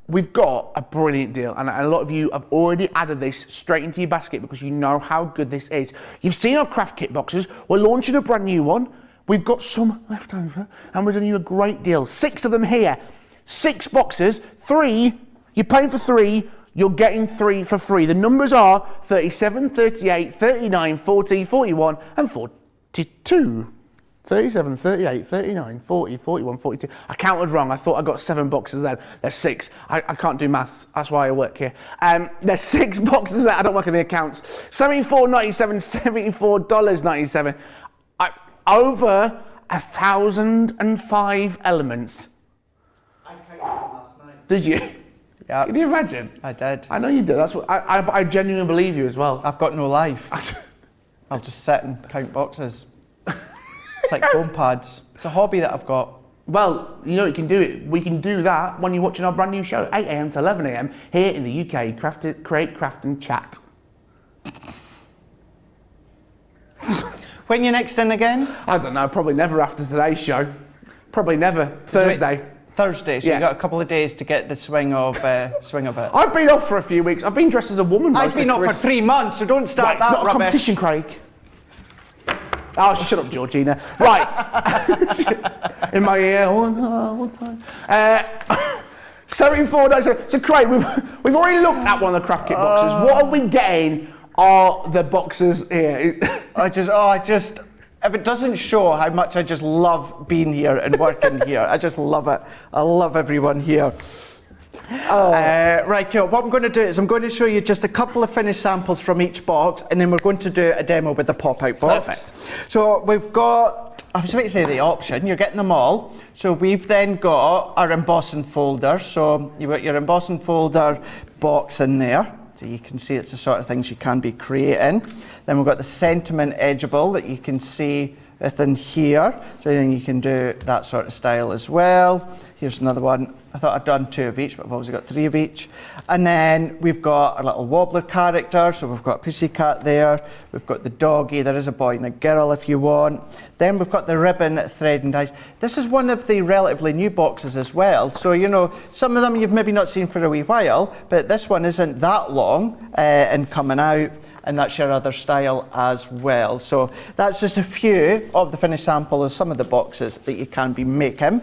[SPEAKER 2] We've got a brilliant deal, and a lot of you have already added this straight into your basket because you know how good this is. You've seen our craft kit boxes. We're launching a brand new one. We've got some left over, and we're doing you a great deal. 6 of them here. 6 boxes, 3, you're paying for 3, you're getting 3 for free. The numbers are 37, 38, 39, 40, 41, and 42. 37, 38, 39, 40, 41, 42. I counted wrong. I thought I got 7 boxes then. There's 6. I can't do maths. That's why I work here. There's 6 boxes there. I don't work in the accounts. $74.97, $74.97. Over 1,005 elements.
[SPEAKER 1] I counted last night.
[SPEAKER 2] Did you?
[SPEAKER 1] Yeah.
[SPEAKER 2] Can you imagine?
[SPEAKER 1] I did.
[SPEAKER 2] I know you did. That's what I genuinely believe you as well.
[SPEAKER 1] I've got no life. I'll just sit and count boxes. It's like foam pads. It's a hobby that I've got.
[SPEAKER 2] Well, you know you can do it. We can do that when you're watching our brand new show, 8 a.m. to 11 a.m. here in the UK. Create, craft and chat.
[SPEAKER 1] When you next in again?
[SPEAKER 2] I don't know. Probably never after today's show. Probably never. Thursday.
[SPEAKER 1] Thursday. So
[SPEAKER 2] Yeah.
[SPEAKER 1] you got a couple of days to get the swing of it.
[SPEAKER 2] I've been off for a few weeks. I've been dressed as a woman.
[SPEAKER 1] I've been off for 3 months, so don't start
[SPEAKER 2] Right, it's
[SPEAKER 1] that
[SPEAKER 2] not a
[SPEAKER 1] rubbish.
[SPEAKER 2] competition, Craig. Oh, shut up, Georgina. Right. In my ear all the time. 74.97. So, Craig, we've already looked at one of the craft kit boxes. What are we getting are the boxes here?
[SPEAKER 1] If it doesn't show how much I just love being here and working here, I just love it. I love everyone here. Right, Joe, what I'm going to do is I'm going to show you just a couple of finished samples from each box, and then we're going to do a demo with the pop-out box.
[SPEAKER 2] Perfect.
[SPEAKER 1] So we've got, I was about to say the option, you're getting them all. So we've then got our embossing folder. So you've got your embossing folder box in there. So you can see it's the sort of things you can be creating. Then we've got the sentiment edgeable that you can see within here. So then you can do that sort of style as well. Here's another one. I thought I'd done 2 of each, but I've obviously got 3 of each. And then we've got a little wobbler character. So we've got a pussycat there. We've got the doggy. There is a boy and a girl if you want. Then we've got the ribbon, thread and dies. This is one of the relatively new boxes as well. So, you know, some of them you've maybe not seen for a wee while, but this one isn't that long and coming out. And that's your other style as well. So that's just a few of the finished sample of some of the boxes that you can be making.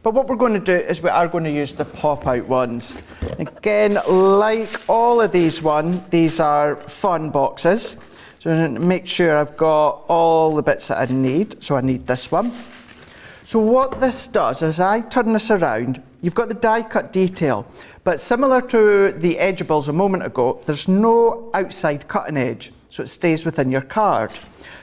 [SPEAKER 1] But what we're going to do is we are going to use the pop-out ones. Again, like all of these these are fun boxes. So I'm going to make sure I've got all the bits that I need. So I need this one. So what this does is I turn this around, you've got the die cut detail, but similar to the edgeables a moment ago, there's no outside cutting edge, so it stays within your card.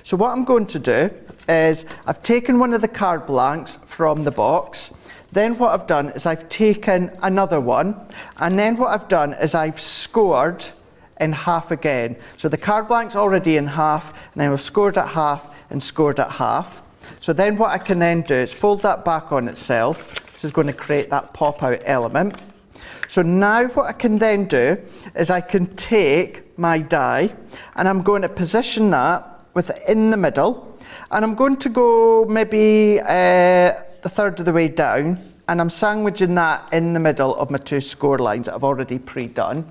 [SPEAKER 1] So what I'm going to do is I've taken one of the card blanks from the box, then what I've done is I've taken another one, and then what I've done is I've scored in half again. So the card blank's already in half, and then I've scored at half and scored at half. So then what I can then do is fold that back on itself. This is going to create that pop-out element. So now what I can then do is I can take my die and I'm going to position that within the middle, and I'm going to go maybe the third of the way down, and I'm sandwiching that in the middle of my 2 score lines that I've already pre-done.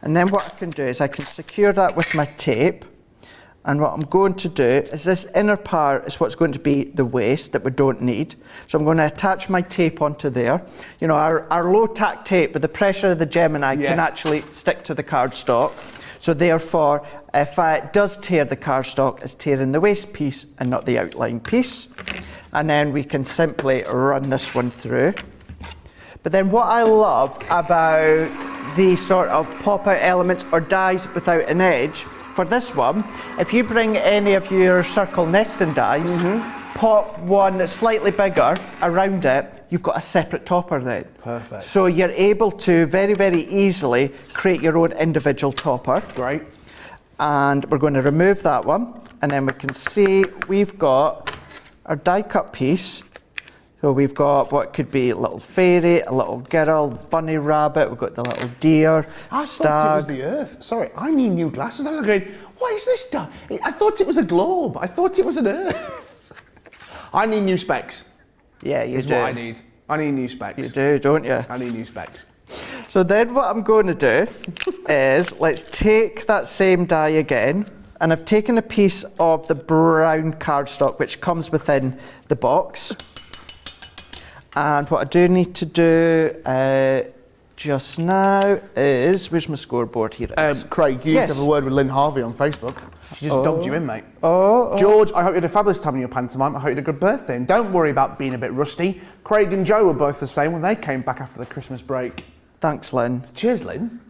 [SPEAKER 1] And then what I can do is I can secure that with my tape. And what I'm going to do is this inner part is what's going to be the waste that we don't need. So I'm going to attach my tape onto there. You know, our low tack tape with the pressure of the Gemini can actually stick to the cardstock. So therefore, if it does tear the cardstock, it's tearing the waste piece and not the outline piece. And then we can simply run this one through. But then what I love about these sort of pop-out elements or dies without an edge, for this one, if you bring any of your circle nesting dies, pop one that's slightly bigger around it, you've got a separate topper then.
[SPEAKER 2] Perfect.
[SPEAKER 1] So you're able to very, very easily create your own individual topper.
[SPEAKER 2] Great.
[SPEAKER 1] And we're going to remove that one, and then we can see we've got our die cut piece. So we've got what could be a little fairy, a little girl, bunny rabbit, we've got the little deer,
[SPEAKER 2] I
[SPEAKER 1] stag.
[SPEAKER 2] thought it was the Earth. Sorry, I need new glasses. I was going, what is this stuff? I thought it was a globe. I thought it was an Earth. I need new specs.
[SPEAKER 1] Yeah, you
[SPEAKER 2] Is
[SPEAKER 1] do.
[SPEAKER 2] what I need. I need new specs.
[SPEAKER 1] You do, don't you?
[SPEAKER 2] I need new specs.
[SPEAKER 1] So then what I'm going to do is let's take that same die again, and I've taken a piece of the brown cardstock which comes within the box. And what I do need to do, just now is, where's my scoreboard? Here it is.
[SPEAKER 2] Craig, you
[SPEAKER 1] Yes.
[SPEAKER 2] have a word with Lynn Harvey on Facebook. She just dogged you in, mate.
[SPEAKER 1] Oh.
[SPEAKER 2] George, I hope you had a fabulous time in your pantomime. I hope you had a good birthday. And don't worry about being a bit rusty. Craig and Joe were both the same when they came back after the Christmas break.
[SPEAKER 1] Thanks, Lynn.
[SPEAKER 2] Cheers, Lynn.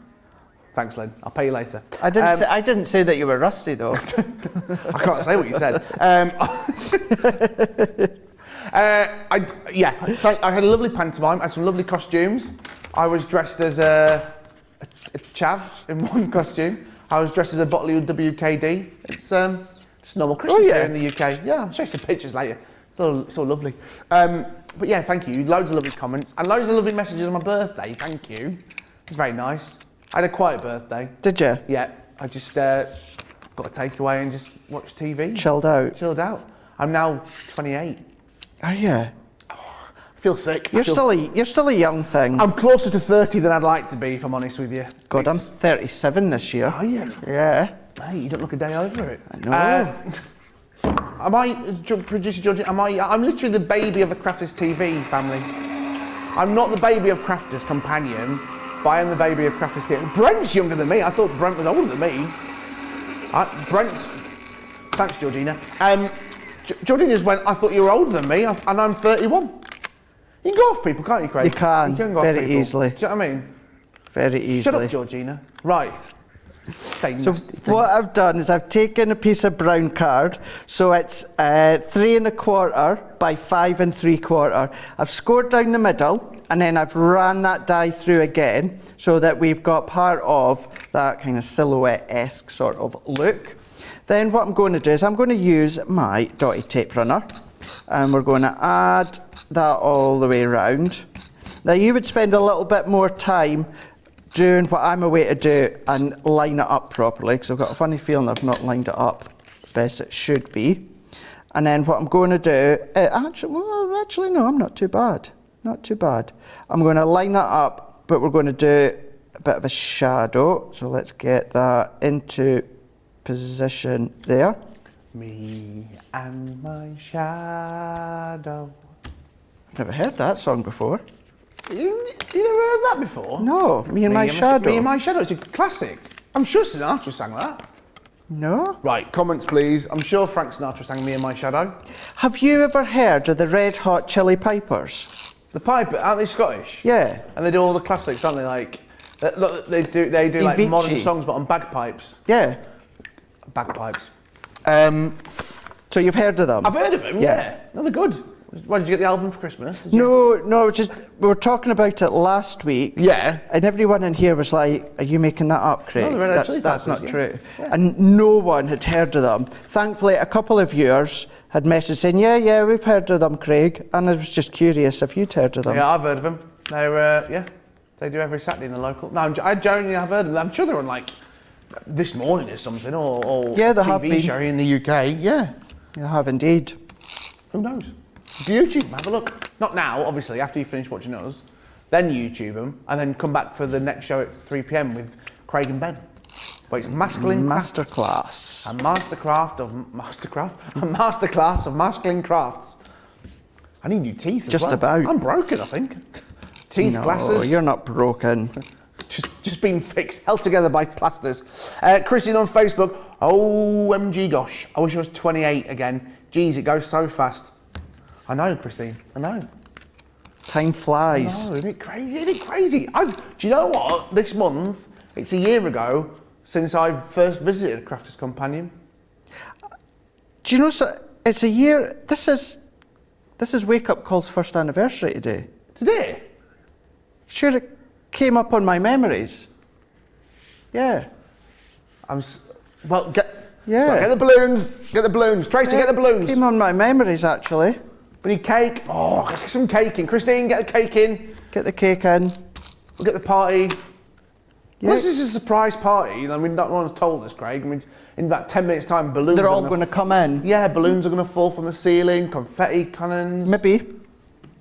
[SPEAKER 2] Thanks, Lynn. I'll pay you later.
[SPEAKER 1] I didn't say that you were rusty, though.
[SPEAKER 2] I can't say what you said. I had a lovely pantomime. I had some lovely costumes. I was dressed as a chav in one costume. I was dressed as a bottle of WKD. It's normal Christmas here in the UK. Yeah, I'll show you some pictures later. It's all lovely. But yeah, thank you. Loads of lovely comments and loads of lovely messages on my birthday. Thank you. It's very nice. I had a quiet birthday.
[SPEAKER 1] Did you?
[SPEAKER 2] Yeah. I just got a takeaway and just watched TV.
[SPEAKER 1] Chilled out.
[SPEAKER 2] Chilled out. I'm now 28.
[SPEAKER 1] Are you?
[SPEAKER 2] I feel sick.
[SPEAKER 1] You're still a young thing.
[SPEAKER 2] I'm closer to 30 than I'd like to be, if I'm honest with you.
[SPEAKER 1] God, I'm 37 this year.
[SPEAKER 2] Are you?
[SPEAKER 1] Yeah.
[SPEAKER 2] Hey, you don't look a day over it.
[SPEAKER 1] I know.
[SPEAKER 2] Producer Georgie, I'm literally the baby of the Crafters TV family. I'm not the baby of Crafters Companion, but I am the baby of Crafters TV. Brent's younger than me. I thought Brent was older than me. Thanks, Georgina. Georgina's went, I thought you were older than me, and I'm 31. You can go off people, can't you, Craig?
[SPEAKER 1] You can
[SPEAKER 2] go off
[SPEAKER 1] very
[SPEAKER 2] people.
[SPEAKER 1] easily.
[SPEAKER 2] Do you know what I mean?
[SPEAKER 1] Very easily.
[SPEAKER 2] Shut up, Georgina. Right.
[SPEAKER 1] So what I've done is I've taken a piece of brown card, so it's 3 1/4 by 5 3/4. I've scored down the middle, and then I've ran that die through again, so that we've got part of that kind of silhouette-esque sort of look. Then what I'm going to do is I'm going to use my Tote tape runner, and we're going to add that all the way around. Now you would spend a little bit more time doing what I'm away to do and line it up properly, because I've got a funny feeling I've not lined it up the best it should be. And then what I'm going to do, actually no, I'm not too bad. Not too bad. I'm going to line that up, but we're going to do a bit of a shadow. So let's get that into position there.
[SPEAKER 2] Me and my shadow.
[SPEAKER 1] I've never heard that song before.
[SPEAKER 2] You never heard that before?
[SPEAKER 1] No, Me and My Shadow.
[SPEAKER 2] Me and My Shadow, it's a classic. I'm sure Sinatra sang that.
[SPEAKER 1] No?
[SPEAKER 2] Right, comments please. I'm sure Frank Sinatra sang Me and My Shadow.
[SPEAKER 1] Have you ever heard of the Red Hot Chili Pipers?
[SPEAKER 2] The Piper, aren't they Scottish?
[SPEAKER 1] Yeah.
[SPEAKER 2] And they do all the classics, aren't they? Like, look, they do like
[SPEAKER 1] Avicii.
[SPEAKER 2] modern songs, but on bagpipes.
[SPEAKER 1] Yeah.
[SPEAKER 2] Bagpipes.
[SPEAKER 1] So you've heard of them?
[SPEAKER 2] I've heard of them, yeah. No, they're good. Why did you get the album for Christmas? Did you?
[SPEAKER 1] No, just we were talking about it last week.
[SPEAKER 2] Yeah.
[SPEAKER 1] And everyone in here was like, "Are you making that up, Craig?"
[SPEAKER 2] No, the Red Hot Chili
[SPEAKER 1] That's
[SPEAKER 2] Peppers,
[SPEAKER 1] not
[SPEAKER 2] yeah.
[SPEAKER 1] true.
[SPEAKER 2] Yeah.
[SPEAKER 1] And no one had heard of them. Thankfully, a couple of viewers had messaged saying, "Yeah, we've heard of them, Craig." And I was just curious if you'd heard of them.
[SPEAKER 2] Yeah, I've heard of them. They're, they do every Saturday in the local. No, I genuinely have heard of them. I'm sure they're on like This Morning or something, or
[SPEAKER 1] Yeah, they
[SPEAKER 2] TV
[SPEAKER 1] have been.
[SPEAKER 2] show in the UK. Yeah.
[SPEAKER 1] You have indeed.
[SPEAKER 2] Who knows? YouTube, have a look. Not now, obviously, after you finish watching us. Then YouTube them, and then come back for the next show at 3 p.m. with Craig and Ben. Where it's masculine
[SPEAKER 1] Masterclass.
[SPEAKER 2] A masterclass of masculine crafts. I need new teeth as
[SPEAKER 1] Just
[SPEAKER 2] well.
[SPEAKER 1] about.
[SPEAKER 2] I'm broken, I think. Teeth,
[SPEAKER 1] No,
[SPEAKER 2] glasses.
[SPEAKER 1] you're not broken.
[SPEAKER 2] Just being fixed, held together by plasters. Christine on Facebook. OMG gosh, I wish I was 28 again. Geez, it goes so fast. I know, Christine, I know.
[SPEAKER 1] Time flies.
[SPEAKER 2] Oh, isn't it crazy? Isn't it crazy? Do you know what? This month, it's a year ago since I first visited Crafters Companion.
[SPEAKER 1] Do you know, it's a year, this is Wake Up Call's first anniversary today.
[SPEAKER 2] Today?
[SPEAKER 1] Sure, it came up on my memories. Yeah.
[SPEAKER 2] Get the balloons. Get the balloons. Tracy, get the balloons.
[SPEAKER 1] Came on my memories, actually.
[SPEAKER 2] We need cake. Oh, let's get some cake in. Christine, get the cake in.
[SPEAKER 1] Get the cake in.
[SPEAKER 2] We'll get the party.
[SPEAKER 1] Yeah.
[SPEAKER 2] This is a surprise party. I mean, no one's told us, Craig. I mean, in about 10 minutes' time, balloons
[SPEAKER 1] They're
[SPEAKER 2] are
[SPEAKER 1] all going to come in.
[SPEAKER 2] Yeah, balloons are going to fall from the ceiling, confetti cannons.
[SPEAKER 1] Maybe.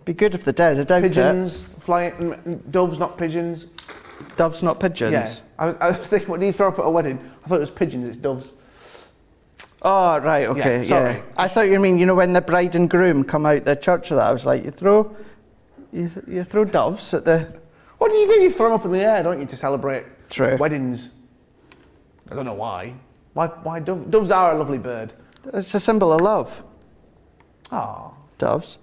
[SPEAKER 1] Be good if they did. I doubt
[SPEAKER 2] Pigeons flying. Doves, not pigeons.
[SPEAKER 1] it. Doves, not pigeons.
[SPEAKER 2] Yeah. I was thinking, what do you throw up at a wedding? I thought it was pigeons, it's doves.
[SPEAKER 1] Oh, right, okay,
[SPEAKER 2] Yeah, sorry.
[SPEAKER 1] yeah. I thought you mean, when the bride and groom come out the church of that, I was like, you throw doves at the...
[SPEAKER 2] What do? You throw them up in the air, don't you, to celebrate
[SPEAKER 1] True.
[SPEAKER 2] weddings? I don't know why. Why doves are a lovely bird.
[SPEAKER 1] It's a symbol of love.
[SPEAKER 2] Ah,
[SPEAKER 1] Doves.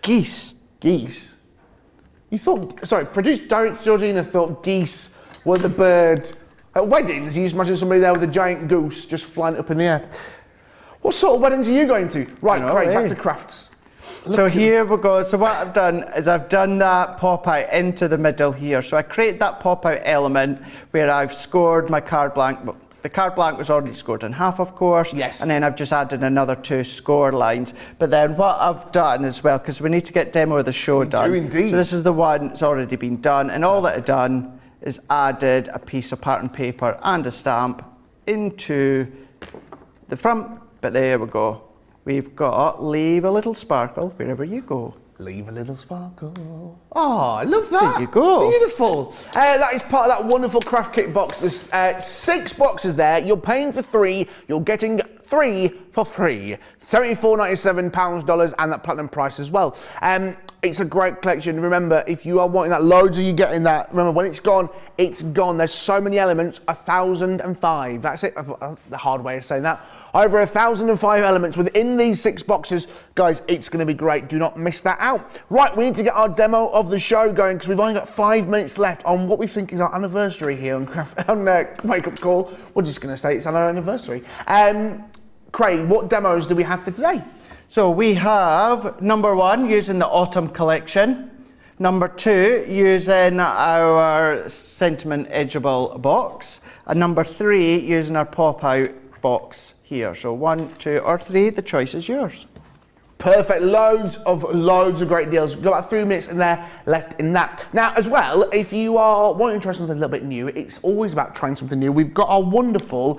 [SPEAKER 1] Geese.
[SPEAKER 2] geese. You thought? Sorry, producer Derek Georgina thought geese were the bird at weddings. You just imagine somebody there with a giant goose just flying up in the air. What sort of weddings are you going to? Right, Craig, back to crafts.
[SPEAKER 1] So here we go. So what I've done is I've done that pop-out into the middle here. So I create that pop-out element where I've scored my card blank. The card blank was already scored in half, of course.
[SPEAKER 2] Yes.
[SPEAKER 1] And then I've just added another 2 score lines. But then what I've done as well, because we need to get demo of the show done.
[SPEAKER 2] do indeed.
[SPEAKER 1] So this is the one that's already been done. And all that I've done is added a piece of pattern paper and a stamp into the front. But there we go. We've got leave a little sparkle wherever you go.
[SPEAKER 2] Leave a little sparkle. Oh, I love that.
[SPEAKER 1] There you go.
[SPEAKER 2] Beautiful. That is part of that wonderful craft kit box. There's 6 boxes there. You're paying for 3. You're getting 3 for free. £74.97 dollars and that platinum price as well. It's a great collection. Remember, if you are wanting that, loads of you getting that. Remember, when it's gone, it's gone. There's so many elements, 1,005. That's it. The hard way of saying that. Over 1,005 elements within these 6 boxes. Guys, it's going to be great. Do not miss that out. Right, we need to get our demo of the show going because we've only got 5 minutes left on what we think is our anniversary here on Wake Up Call. We're just going to say it's on our anniversary. Craig, what demos do we have for today?
[SPEAKER 1] So we have number 1 using the autumn collection. Number 2 using our sentiment edgeable box. And number 3 using our pop-out box here. So 1, 2 or 3, the choice is yours.
[SPEAKER 2] Perfect, loads of great deals. We've got about 3 minutes in there left in that. Now, as well, if you are wanting to try something a little bit new, it's always about trying something new. We've got our wonderful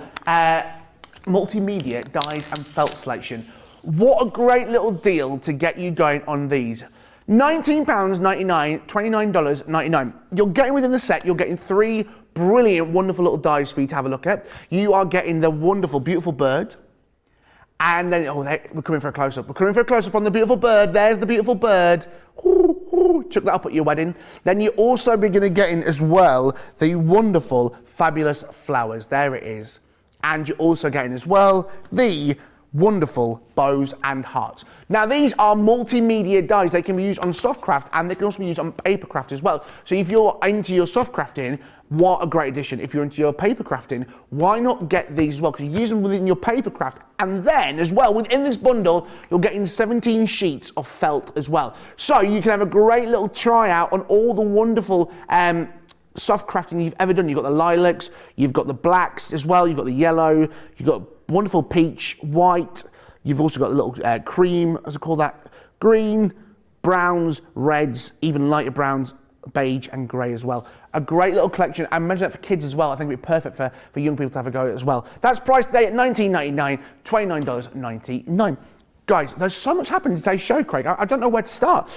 [SPEAKER 2] multimedia dies and felt selection. What a great little deal to get you going on these. £19.99, $29.99. You're getting within the set, you're getting 3 brilliant, wonderful little dies for you to have a look at. You are getting the wonderful, beautiful bird. And then, we're coming for a close-up. We're coming for a close-up on the beautiful bird. There's the beautiful bird. Chuck that up at your wedding. Then you're also going to get in as well the wonderful, fabulous flowers. There it is. And you're also getting as well the wonderful bows and hearts. Now these are multimedia dies. They can be used on soft craft and they can also be used on paper craft as well. So if you're into your soft crafting, what a great addition. If you're into your paper crafting, why not get these as well? Because you use them within your paper craft. And then as well, within this bundle, you're getting 17 sheets of felt as well. So you can have a great little tryout on all the wonderful soft crafting you've ever done. You've got the lilacs, you've got the blacks as well, you've got the yellow, you've got wonderful peach, white, you've also got a little cream, as I call that, green, browns, reds, even lighter browns, beige and grey as well. A great little collection. I mentioned that for kids as well. I think it'd be perfect for young people to have a go at as well. That's priced today at $19.99, $29.99. Guys, there's so much happening in today's show, Craig. I don't know where to start.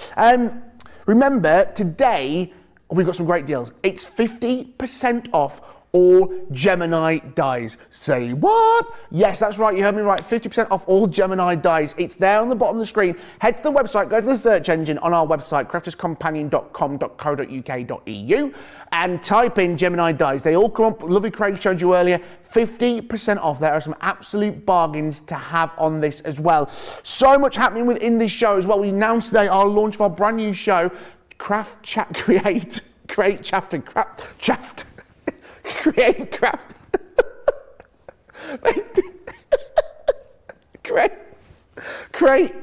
[SPEAKER 2] Remember, today, we've got some great deals. It's 50% off all Gemini dies. Say what? Yes, that's right. You heard me right. 50% off all Gemini dies. It's there on the bottom of the screen. Head to the website, go to the search engine on our website, crafterscompanion.com.co.uk, and type in Gemini dies. They all come up. Lovely Craig showed you earlier. 50% off. There are some absolute bargains to have on this as well. So much happening within this show as well. We announced today our launch of our brand new show, Create Chaft and Craft. Create craft. Create.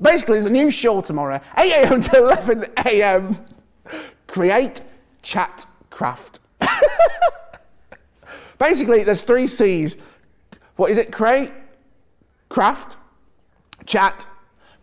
[SPEAKER 2] Basically, there's a new show tomorrow, 8 a.m. to 11 a.m. Create, chat, craft. Basically, there's 3 C's. What is it? Create, craft, chat,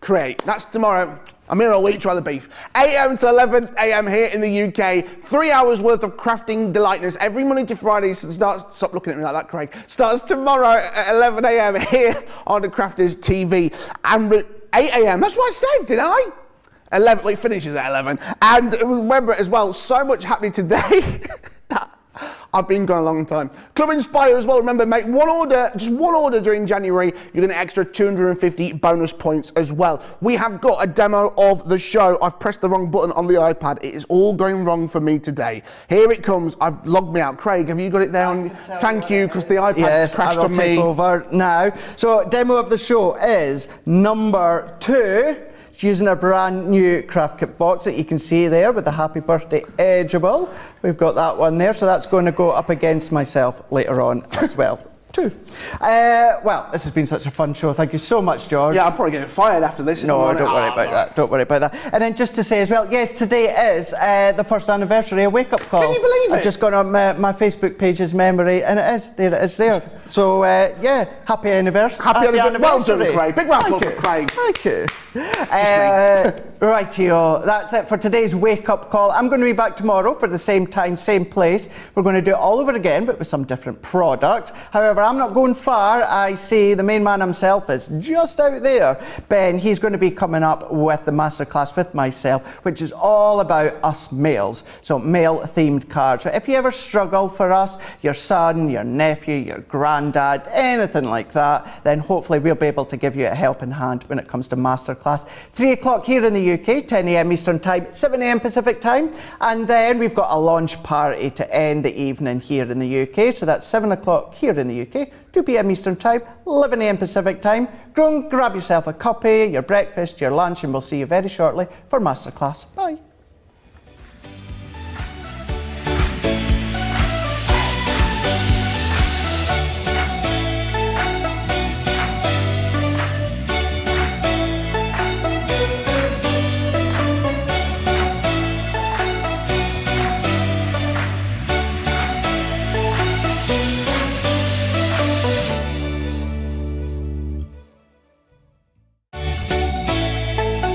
[SPEAKER 2] create. That's tomorrow. I'm here all week trying the beef. 8 a.m. to 11 a.m. here in the UK. 3 hours worth of crafting delightness every Monday to Friday. Stop looking at me like that, Craig. Starts tomorrow at 11 a.m. here on the Crafters TV. And 8 a.m. That's what I said, didn't I? 11. Well, it finishes at 11. And remember as well, so much happening today. I've been gone a long time. Club Inspire as well. Remember, make one order, just one order during January. You get an extra 250 bonus points as well. We have got a demo of the show. I've pressed the wrong button on the iPad. It is all going wrong for me today. Here it comes. I've logged me out. Craig, have you got it there? Thank you, because the iPad's crashed on me.
[SPEAKER 1] Take over now. So, demo of the show is number 2. Using our brand new craft kit box that you can see there with the happy birthday edgeable. We've got that one there, so that's going to go up against myself later on as well. 2. Well, this has been such a fun show. Thank you so much, George.
[SPEAKER 2] Yeah, I'll probably get fired after this.
[SPEAKER 1] No, don't worry about that. Don't worry about that. And then just to say as well, yes, today is the first anniversary of Wake Up Call.
[SPEAKER 2] Can you believe it?
[SPEAKER 1] I've just gone on my Facebook page's memory, and it is there. It is there. So yeah, happy anniversary.
[SPEAKER 2] Happy anniversary. Well done, Craig. Big round of applause for Craig.
[SPEAKER 1] Thank you. Rightio, that's it for today's Wake Up Call. I'm going to be back tomorrow for the same time, same place. We're going to do it all over again, but with some different product. However, I'm not going far. I see the main man himself is just out there. Ben, he's going to be coming up with the masterclass with myself, which is all about us males. So male-themed cards. So if you ever struggle for us, your son, your nephew, your granddad, anything like that, then hopefully we'll be able to give you a helping hand when it comes to masterclass. 3 o'clock here in the UK, 10 a.m. Eastern Time, 7 a.m. Pacific Time. And then we've got a launch party to end the evening here in the UK. So that's 7 o'clock here in the UK, 2 p.m. Eastern Time, 11 a.m. Pacific Time. Go and grab yourself a cuppa, your breakfast, your lunch, and we'll see you very shortly for masterclass. Bye.